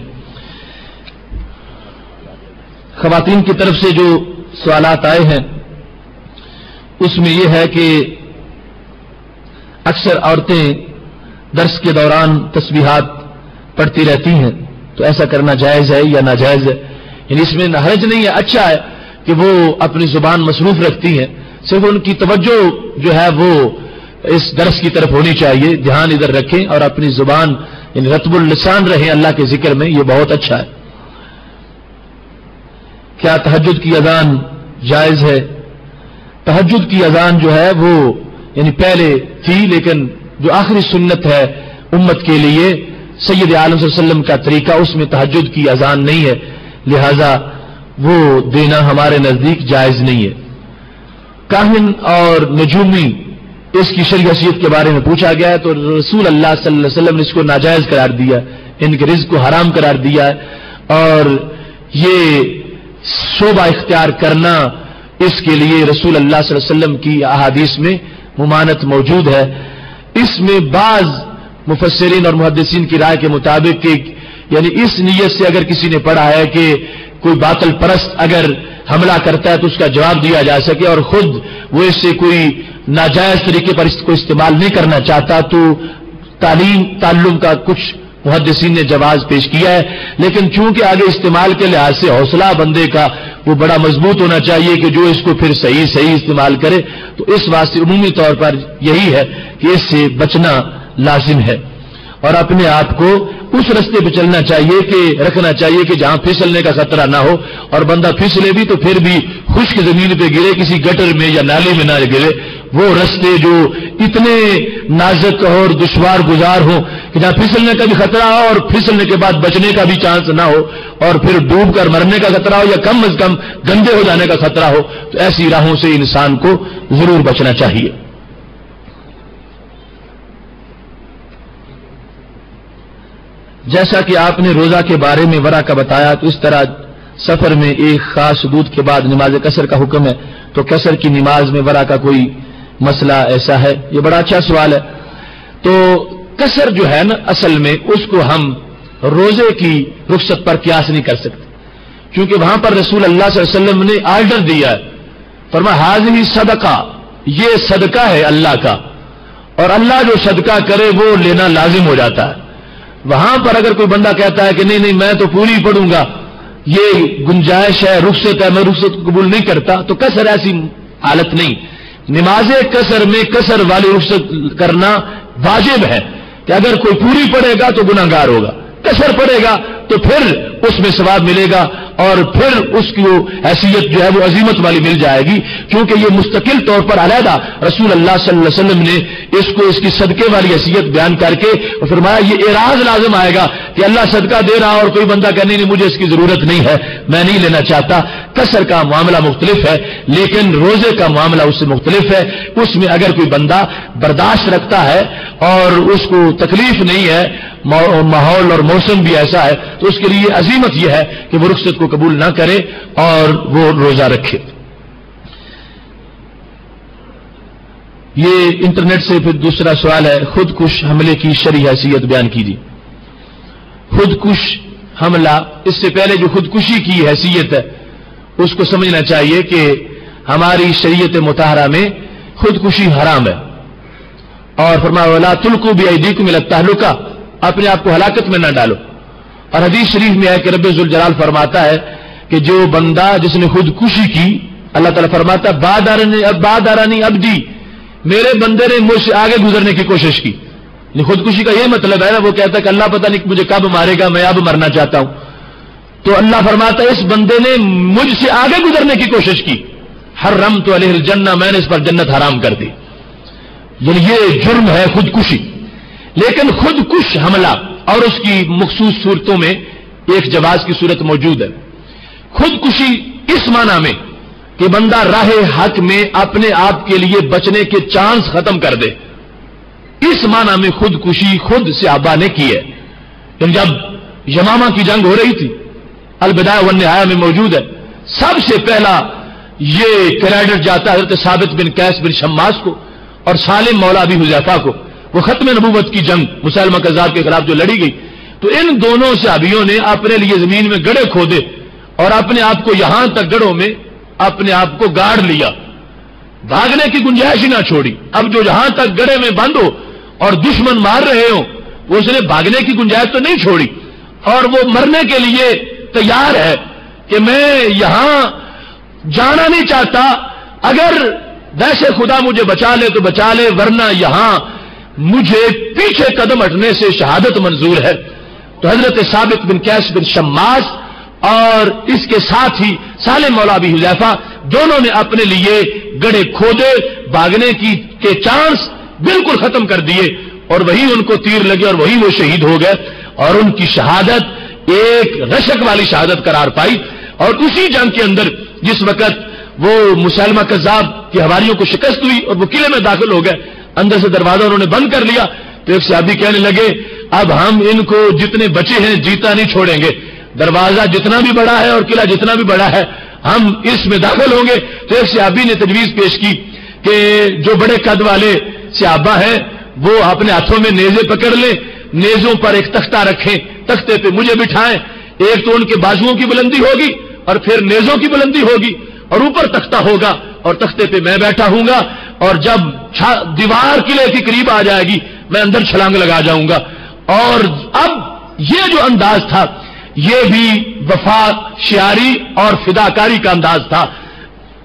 C: خواتین کی طرف سے جو سوالات آئے ہیں اس میں یہ ہے کہ اکثر عورتیں درس کے دوران تسبیحات پڑھتی رہتی ہیں، تو ایسا کرنا جائز ہے یا ناجائز ہے؟ یعنی اس میں حرج نہیں ہے، اچھا ہے کہ وہ اپنی زبان مصروف رکھتی ہیں، صرف ان کی توجہ جو ہے وہ اس درس کی طرف ہونی چاہیے، دھیان ادھر رکھیں اور اپنی زبان یعنی رطب اللسان رہیں اللہ کے ذکر میں، یہ بہت اچھا ہے۔ کیا تہجد کی اذان جائز ہے؟ تہجد کی اذان جو ہے وہ یعنی پہلے تھی، لیکن جو آخری سنت ہے امت کے لیے سید عالم صلی اللہ علیہ وسلم کا طریقہ، اس میں تہجد کی اذان نہیں ہے، لہذا وہ دینا ہمارے نزدیک جائز نہیں ہے۔ کاہن اور نجومی اس کی شرعی حیثیت کے بارے میں پوچھا گیا ہے، تو رسول اللہ صلی اللہ علیہ وسلم نے اس کو ناجائز قرار دیا، ان کے رزق کو حرام قرار دیا ہے، اور یہ شعبہ اختیار کرنا اس کے لیے رسول اللہ صلی اللہ علیہ وسلم کی احادیث میں ممانت موجود ہے۔ اس میں بعض مفسرین اور محدثین کی رائے کے مطابق کہ یعنی اس نیت سے اگر کسی نے پڑھا ہے کہ کوئی باطل پرست اگر حملہ کرتا ہے تو اس کا جواب دیا جا سکے، اور خود وہ اس سے کوئی ناجائز طریقے پر اس کو استعمال نہیں کرنا چاہتا، تو تعلم کا کچھ محدثین نے جواز پیش کیا ہے، لیکن چونکہ آگے استعمال کے لحاظ سے حوصلہ بندے کا وہ بڑا مضبوط ہونا چاہیے کہ جو اس کو پھر صحیح استعمال کرے، تو اس واسطے عمومی طور پر یہی ہے کہ اس سے بچنا لازم ہے، اور اپنے آپ کو اس رستے پہ چلنا چاہیے کہ رکھنا چاہیے کہ جہاں پھسلنے کا خطرہ نہ ہو، اور بندہ پھسلے بھی تو پھر بھی خشک زمین پہ گرے، کسی گٹر میں یا نالے میں نہ گرے، وہ رستے جو اتنے نازک اور دشوار گزار ہوں کہ جہاں پھسلنے کا بھی خطرہ ہو اور پھسلنے کے بعد بچنے کا بھی چانس نہ ہو، اور پھر ڈوب کر مرنے کا خطرہ ہو یا کم از کم گندے ہو جانے کا خطرہ ہو، تو ایسی راہوں سے انسان کو ضرور بچنا چاہیے۔ جیسا کہ آپ نے روزہ کے بارے میں ورع کا بتایا، تو اس طرح سفر میں ایک خاص حدود کے بعد نماز قصر کا حکم ہے، تو قصر کی نماز میں ورع کا کوئی مسئلہ ایسا ہے؟ یہ بڑا اچھا سوال ہے۔ تو قصر جو ہے نا، اصل میں اس کو ہم روزے کی رخصت پر قیاس نہیں کر سکتے، کیونکہ وہاں پر رسول اللہ صلی اللہ علیہ وسلم نے آرڈر دیا ہے، فرمایا ہاذہ صدقہ، یہ صدقہ ہے اللہ کا، اور اللہ جو صدقہ کرے وہ لینا لازم ہو جاتا ہے۔ وہاں پر اگر کوئی بندہ کہتا ہے کہ نہیں میں تو پوری پڑھوں گا، یہ گنجائش ہے، رخصت ہے، میں رخصت قبول نہیں کرتا، تو قصر ایسی حالت نہیں۔ نماز قصر میں قصر والی رخصت کرنا واجب ہے، کہ اگر کوئی پوری پڑھے گا تو گناہگار ہوگا، قصر پڑھے گا تو پھر اس میں ثواب ملے گا، اور پھر اس کی حیثیت جو ہے وہ عظیمت والی مل جائے گی، کیونکہ یہ مستقل طور پر علیحدہ رسول اللہ صلی اللہ علیہ وسلم نے اس کو اس کی صدقے والی حیثیت بیان کر کے فرمایا یہ اعراض لازم آئے گا کہ اللہ صدقہ دے رہا اور کوئی بندہ کہنے نہیں مجھے اس کی ضرورت نہیں ہے، میں نہیں لینا چاہتا۔ قصر کا معاملہ مختلف ہے، لیکن روزے کا معاملہ اس سے مختلف ہے۔ اس میں اگر کوئی بندہ برداشت رکھتا ہے اور اس کو تکلیف نہیں ہے، ماحول اور موسم بھی ایسا ہے، تو اس کے لیے عظیمت یہ ہے کہ وہ رخصت کو قبول نہ کرے اور وہ روزہ رکھے۔ یہ انٹرنیٹ سے پھر دوسرا سوال ہے، خودکش حملے کی شرعی حیثیت بیان کیجیے۔ خودکش حملہ، اس سے پہلے جو خودکشی کی حیثیت ہے اس کو سمجھنا چاہیے کہ ہماری شریعت مطہرہ میں خودکشی حرام ہے، اور فرمایا وَلَا تُلْقُوا بِأَيْدِيكُمْ إِلَى التَّهْلُكَةِ، اپنے آپ کو ہلاکت میں نہ ڈالو۔ اور حدیث شریف میں ہے کہ رب ذوالجلال فرماتا ہے کہ جو بندہ جس نے خودکشی کی، اللہ تعالیٰ فرماتا ہے بادارانی عبدی، میرے بندے نے مجھ سے آگے گزرنے کی کوشش کی۔ خودکشی کا یہ مطلب ہے نا، وہ کہتا ہے کہ اللہ پتہ نہیں مجھے کب مارے گا، میں اب مرنا چاہتا ہوں، تو اللہ فرماتا ہے اس بندے نے مجھ سے آگے گزرنے کی کوشش کی، حرمت علیہ الجنہ، میں نے اس پر جنت حرام کر دی۔ یعنی یہ جرم ہے خودکشی۔ لیکن خودکش حملہ اور اس کی مخصوص صورتوں میں ایک جواز کی صورت موجود ہے۔ خودکشی اس معنی میں کہ بندہ راہ حق میں اپنے آپ کے لیے بچنے کے چانس ختم کر دے، اس معنی میں خودکشی خود صحابہ نے کی ہے۔ جب یمامہ کی جنگ ہو رہی تھی البدایہ والنہایہ میں موجود ہے. سب سے پہلا یہ کریڈٹ جاتا ہے حضرت ثابت بن قیس بن شماس کو اور سالم مولا ابی حذیفہ کو. وہ ختم نبوت کی جنگ مسیلمہ کذاب کے خلاف جو لڑی گئی، تو ان دونوں صحابیوں نے اپنے لیے زمین میں گڑھے کھودے اور اپنے آپ کو یہاں تک گڑھوں میں اپنے آپ کو گاڑ لیا، بھاگنے کی گنجائش ہی نہ چھوڑی. اب جو جہاں تک گڑھے میں بند ہو اور دشمن مار رہے ہوں، اس نے بھاگنے کی گنجائش تو نہیں چھوڑی، اور وہ مرنے کے لیے تیار ہے کہ میں یہاں جانا نہیں چاہتا، اگر ویسے خدا مجھے بچا لے تو بچا لے، ورنہ یہاں مجھے پیچھے قدم ہٹنے سے شہادت منظور ہے. تو حضرت ثابت بن قیس بن شماس اور اس کے ساتھ ہی سالم مولا ابی حذیفہ دونوں نے اپنے لیے گڑھے کھودے، بھاگنے کے چانس بالکل ختم کر دیے، اور وہی ان کو تیر لگے اور وہی وہ شہید ہو گئے، اور ان کی شہادت ایک رشک والی شہادت قرار پائی. اور اسی جنگ کے اندر جس وقت وہ مسیلمہ کذاب کے حواریوں کو شکست ہوئی اور وہ قلعے میں داخل ہو گئے، اندر سے دروازہ انہوں نے بند کر لیا، تو ایک صحابی کہنے لگے اب ہم ان کو جتنے بچے ہیں جیتا نہیں چھوڑیں گے، دروازہ جتنا بھی بڑا ہے اور قلعہ جتنا بھی بڑا ہے ہم اس میں داخل ہوں گے. تو ایک صحابی نے تجویز پیش کی کہ جو بڑے قد والے صحابہ ہیں وہ اپنے ہاتھوں میں نیزے پکڑ لیں، نیزوں پر ایک تختہ رکھیں، تختے پہ مجھے بٹھائیں، ایک تو ان کے بازوؤں کی بلندی ہوگی اور پھر نیزوں کی بلندی ہوگی، اور اوپر تختہ ہوگا اور تختے پہ میں بیٹھا ہوں گا، اور جب دیوار قلعے کے قریب آ جائے گی میں اندر چھلانگ لگا جاؤں گا. اور اب یہ جو انداز تھا یہ بھی وفا شیاری اور فداکاری کا انداز تھا.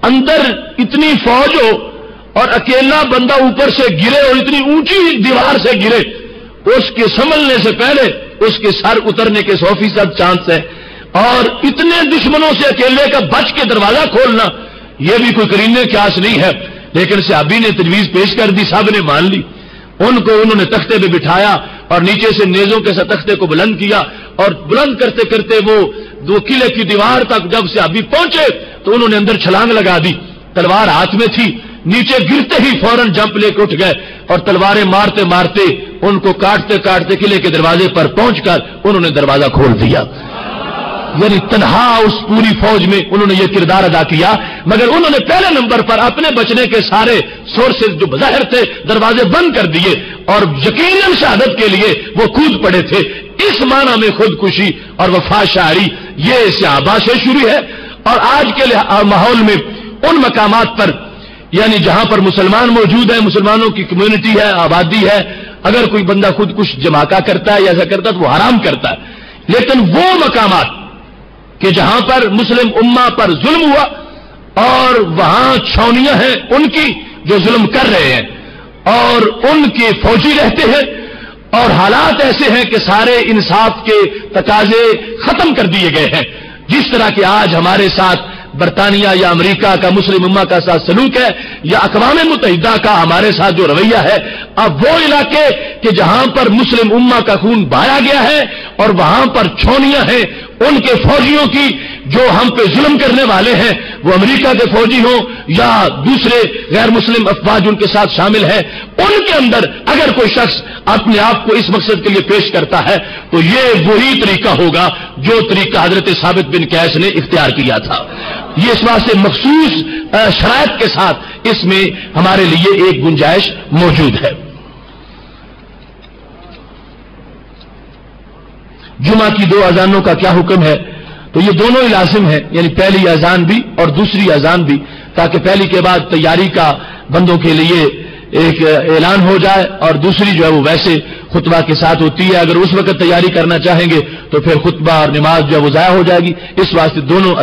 C: اندر اتنی فوج ہو اور اکیلا بندہ اوپر سے گرے اور اتنی اونچی دیوار سے گرے، اس کے سنبھلنے سے پہلے اس کے سر اترنے کے 100% چانس ہے، اور اتنے دشمنوں سے اکیلے کا بچ کے دروازہ کھولنا یہ بھی کوئی کرینے کی آس نہیں ہے. لیکن صحابی نے تجویز پیش کر دی، صاحب نے مان لی. انہوں نے تختے پہ بٹھایا اور نیچے سے نیزوں کے ساتھ تختے کو بلند کیا، اور بلند کرتے کرتے وہ قلعے کی دیوار تک جب صحابی پہنچے تو انہوں نے اندر چھلانگ لگا دی. تلوار ہاتھ میں تھی، نیچے گرتے ہی فوراً جمپ لے کے اٹھ گئے اور تلواریں مارتے مارتے ان کو کاٹتے کاٹتے قلعے کے دروازے پر پہنچ کر انہوں نے دروازہ کھول دیا. یعنی تنہا اس پوری فوج میں انہوں نے یہ کردار ادا کیا، مگر انہوں نے پہلے نمبر پر اپنے بچنے کے سارے سورسز جو بظاہر تھے دروازے بند کر دیے، اور یقیناً شہادت کے لیے وہ کود پڑے تھے. اس معنی میں خودکشی اور وفا شعری یہ صحابہ سے شروع ہے. اور آج کے ماحول میں ان مقامات پر یعنی جہاں پر مسلمان موجود ہیں، مسلمانوں کی کمیونٹی ہے، آبادی ہے، اگر کوئی بندہ خودکش جماعہ کرتا ہے یا ایسا کرتا ہے تو وہ حرام کرتا ہے. لیکن وہ مقامات کہ جہاں پر مسلم امہ پر ظلم ہوا اور وہاں چھاونیاں ہیں ان کی جو ظلم کر رہے ہیں اور ان کے فوجی رہتے ہیں، اور حالات ایسے ہیں کہ سارے انصاف کے تقاضے ختم کر دیے گئے ہیں. جس طرح کہ آج ہمارے ساتھ برطانیہ یا امریکہ کا مسلم امہ کا ساتھ سلوک ہے، یا اقوام متحدہ کا ہمارے ساتھ جو رویہ ہے، اب وہ علاقے کہ جہاں پر مسلم امہ کا خون بہایا گیا ہے اور وہاں پر چھونیاں ہیں ان کے فوجیوں کی جو ہم پہ ظلم کرنے والے ہیں، وہ امریکہ کے فوجی ہوں یا دوسرے غیر مسلم افواج ان کے ساتھ شامل ہیں، ان کے اندر اگر کوئی شخص اپنے آپ کو اس مقصد کے لیے پیش کرتا ہے تو یہ وہی طریقہ ہوگا جو طریقہ حضرت ثابت بن قیس نے اختیار کیا تھا. یہ اس واسطے مخصوص شرائط کے ساتھ اس میں ہمارے لیے ایک گنجائش موجود ہے. جمعہ کی 2 اذانوں کا کیا حکم ہے؟ تو یہ دونوں ہی لازم ہیں، یعنی پہلی اذان بھی اور دوسری اذان بھی، تاکہ پہلی کے بعد تیاری کا بندوں کے لیے ایک اعلان ہو جائے، اور دوسری جو ہے وہ ویسے خطبہ کے ساتھ ہوتی ہے. اگر اس وقت تیاری کرنا چاہیں گے تو پھر خطبہ اور نماز جو ہے وہ ضائع ہو جائے گی. اس واسطے دونوں